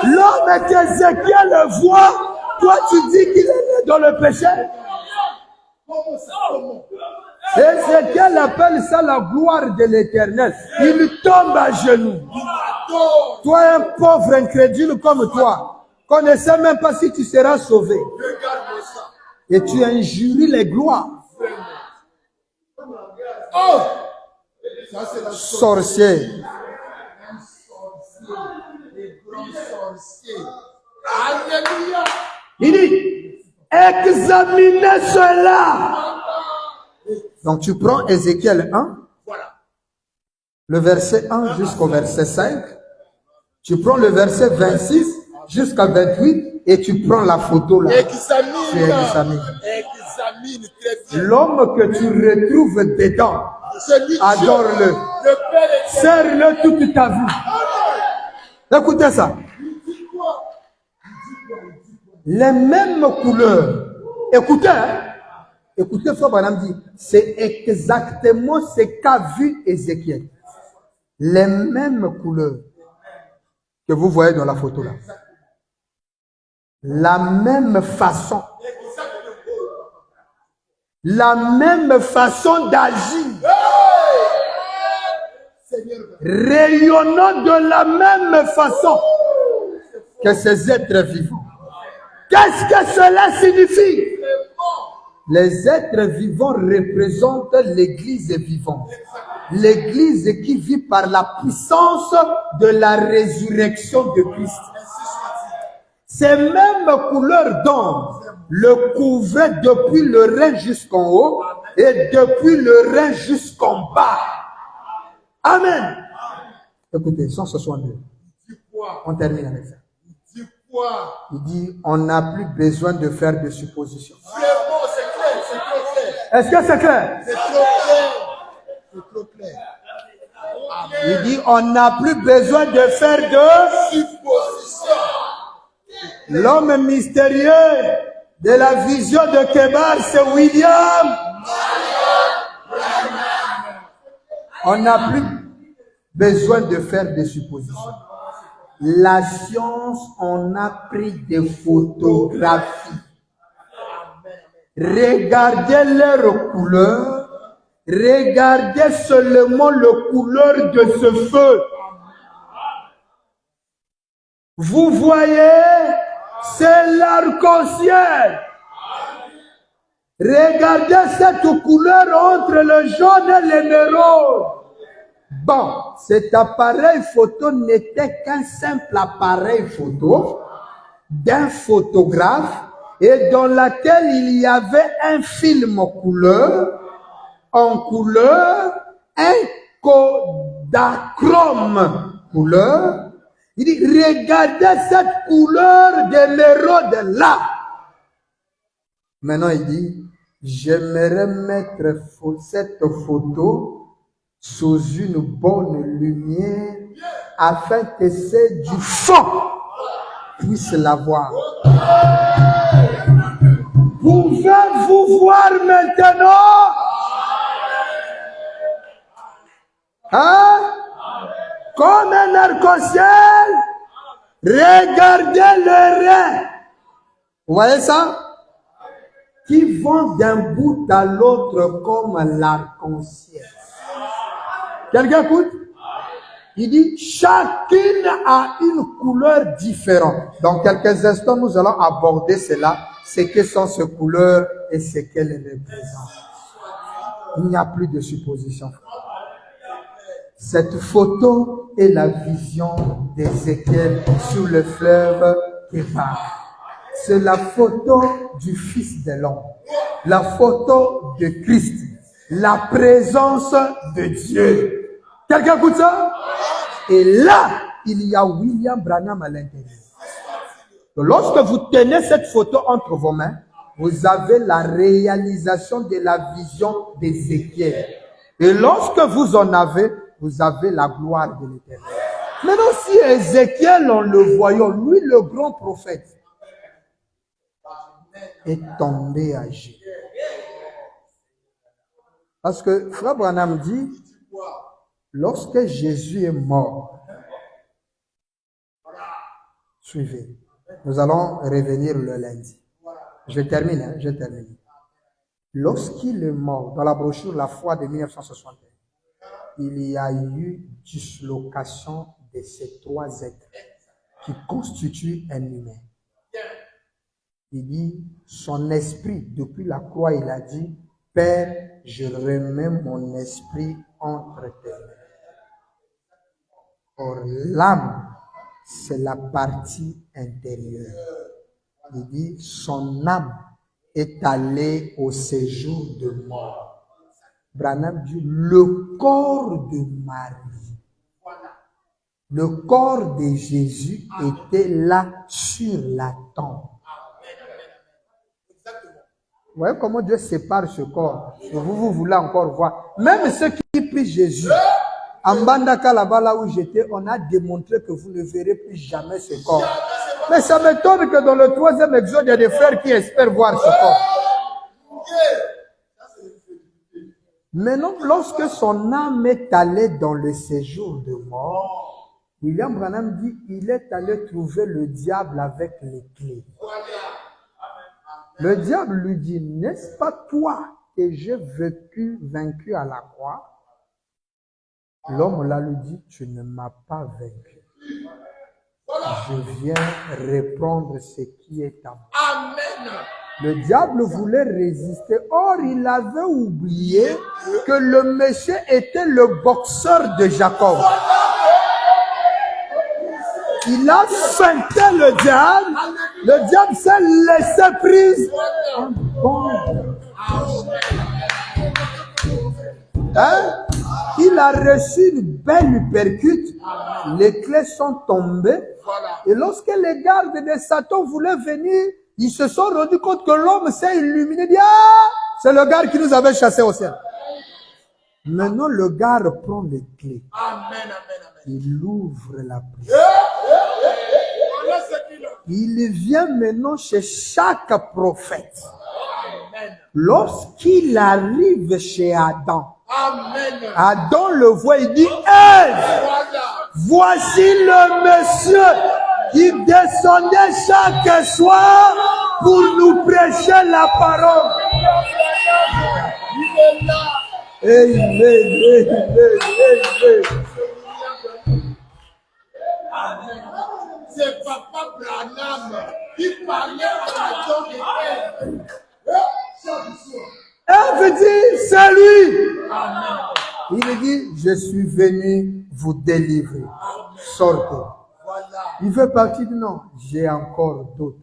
L'homme qu'Ézéchiel voit, toi tu dis qu'il est né dans le péché. Ézéchiel appelle ça la gloire de l'Éternel. Il tombe à genoux. Toi, un pauvre incrédule comme toi, qu'on ne sait même pas si tu seras sauvé. Et tu injuries les gloires. Oh! Ça, c'est la Sorcier. Alléluia! Il dit, examinez cela. Donc tu prends Ézéchiel 1, Voilà. le verset 1 jusqu'au verset 5. Tu prends le verset 26 jusqu'à 28 et tu prends la photo là. Examine. Tu examines. examine très bien. L'homme que tu retrouves dedans, Celui adore-le. le Père éternel. Serre-le toute ta vie. Écoutez ça. Les mêmes couleurs. Écoutez, hein. Écoutez, Frère Branham dit, c'est exactement ce qu'a vu Ézéchiel. Les mêmes couleurs que vous voyez dans la photo là. La même façon. La même façon d'agir. Rayonnant de la même façon que ces êtres vivants. Qu'est-ce que cela signifie? Les êtres vivants représentent l'Église vivante. L'Église qui vit par la puissance de la résurrection de Christ. Ces mêmes couleurs d'ombre le couvraient depuis le rein jusqu'en haut et depuis le rein jusqu'en bas. Amen. Écoutez, 162. On termine avec ça. Il dit, on n'a plus besoin de faire de suppositions. Est-ce que c'est clair? C'est trop clair. C'est trop clair. Il dit, on n'a plus besoin de faire de Supposition. L'homme mystérieux de la vision de Kebar, c'est William. On n'a plus besoin de faire des suppositions. La science, on a pris des photographies. Regardez leurs couleurs. Regardez seulement le couleur de ce feu. Vous voyez, c'est l'arc-en-ciel. Regardez cette couleur entre le jaune et l'émeraude. Bon, cet appareil photo n'était qu'un simple appareil photo d'un photographe et dans laquelle il y avait un film en couleur, un Kodachrome couleur. Il dit, regardez cette couleur d'émeraude là. Maintenant, il dit, j'aimerais mettre cette photo sous une bonne lumière afin que ceux du fond puissent la voir. Pouvez-vous voir maintenant? Hein? Comme un arc-en-ciel, regardez le rein. Vous voyez ça? Qui vont d'un bout à l'autre comme l'arc-en-ciel. Quelqu'un écoute? Il dit, chacune a une couleur différente. Dans quelques instants, nous allons aborder cela, ce que sont ces couleurs et ce qu'elles représentent. Il n'y a plus de supposition. Cette photo est la vision d'Ézéchiel sur le fleuve Kébar. C'est la photo du Fils de l'homme, la photo de Christ, la présence de Dieu. Quelqu'un écoute ça? Et là, il y a William Branham à l'intérieur. Donc, lorsque vous tenez cette photo entre vos mains, vous avez la réalisation de la vision d'Ézéchiel. Et lorsque vous en avez, vous avez la gloire de l'Éternel. Maintenant, si Ézéchiel, en le voyant, lui, le grand prophète, est tombé à genoux. Parce que Frère Branham dit, lorsque Jésus est mort, suivez, nous allons revenir le lundi. Je termine. Lorsqu'il est mort, dans la brochure La foi de 1961, il y a eu dislocation de ces trois êtres qui constituent un humain. Il dit, son esprit, depuis la croix, il a dit, Père, je remets mon esprit entre tes mains. Or, l'âme, c'est la partie intérieure. Il dit, son âme est allée au séjour de mort. Branham dit, le corps de Marie, le corps de Jésus était là sur la tombe. Vous voyez comment Dieu sépare ce corps. Et vous voulez encore voir. Même ceux qui prient Jésus, en Bandaka, là-bas, là où j'étais, on a démontré que vous ne verrez plus jamais ce corps. Mais ça m'étonne que dans le 3e exode, il y a des frères qui espèrent voir ce corps. Maintenant, lorsque son âme est allée dans le séjour de mort, William Branham dit, il est allé trouver le diable avec les clés. Le diable lui dit, n'est-ce pas toi que j'ai vaincu à la croix? L'homme là lui dit, tu ne m'as pas vaincu. Je viens reprendre ce qui est à moi. Amen. Le diable voulait résister. Or, il avait oublié que le monsieur était le boxeur de Jacob. Il a feinté le diable. Le diable s'est laissé prise. Hein? Il a reçu une belle uppercut. Les clés sont tombées. Et lorsque les gardes de Satan voulaient venir, ils se sont rendus compte que l'homme s'est illuminé. Il dit, ah, c'est le garde qui nous avait chassés au ciel. Maintenant, le garde prend les clés. Il ouvre la prison. Il vient maintenant chez chaque prophète. Lorsqu'il arrive chez Adam, Adam le voit, il dit, hey, voici le monsieur qui descendait chaque soir pour nous prêcher la parole. Amen. C'est Papa Branham qui parlait à Adam et Ève. Ève dit, c'est lui. Il dit, je suis venu vous délivrer. Sortez. Il fait partie de non. J'ai encore d'autres.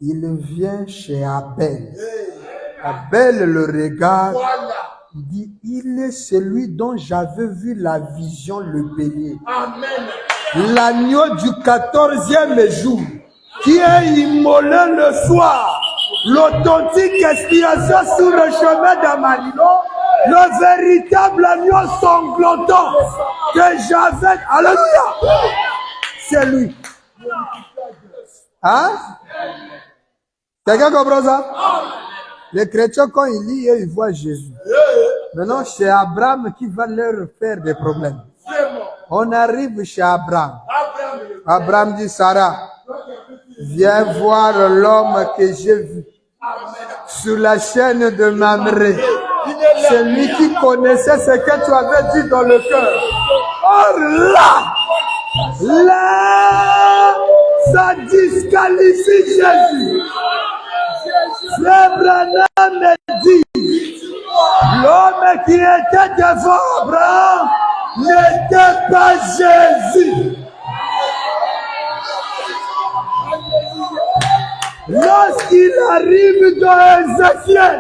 Il vient chez Abel. Abel le regarde. Il dit, il est celui dont j'avais vu la vision, le bélier. L'agneau du 14e jour, qui est immolé le soir. L'authentique expiation sur le chemin d'Amarino. Le véritable agneau sanglotant que j'avais. Alléluia! C'est lui. Hein? Quelqu'un comprend ça? Les chrétiens, quand ils lisent, ils voient Jésus. Maintenant, c'est Abraham qui va leur faire des problèmes. On arrive chez Abraham. Abraham dit, Sarah, viens voir l'homme que j'ai vu sur la chaîne de Mamré. C'est lui qui connaissait ce que tu avais dit dans le cœur. Or là, ça disqualifie Jésus. Frère Branham me dit, l'homme qui était devant Abraham n'était pas Jésus. Lorsqu'il arrive dans Ézéchiel,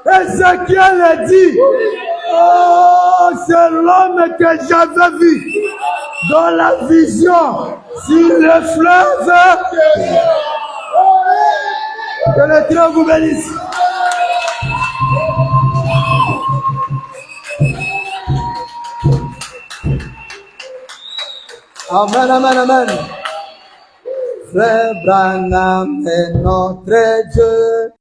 Ézéchiel dit, oh, c'est l'homme que j'avais vu dans la vision sur le fleuve. Que l'Éternel vous bénisse. Amen, amen, amen. Frère Branham est notre Dieu.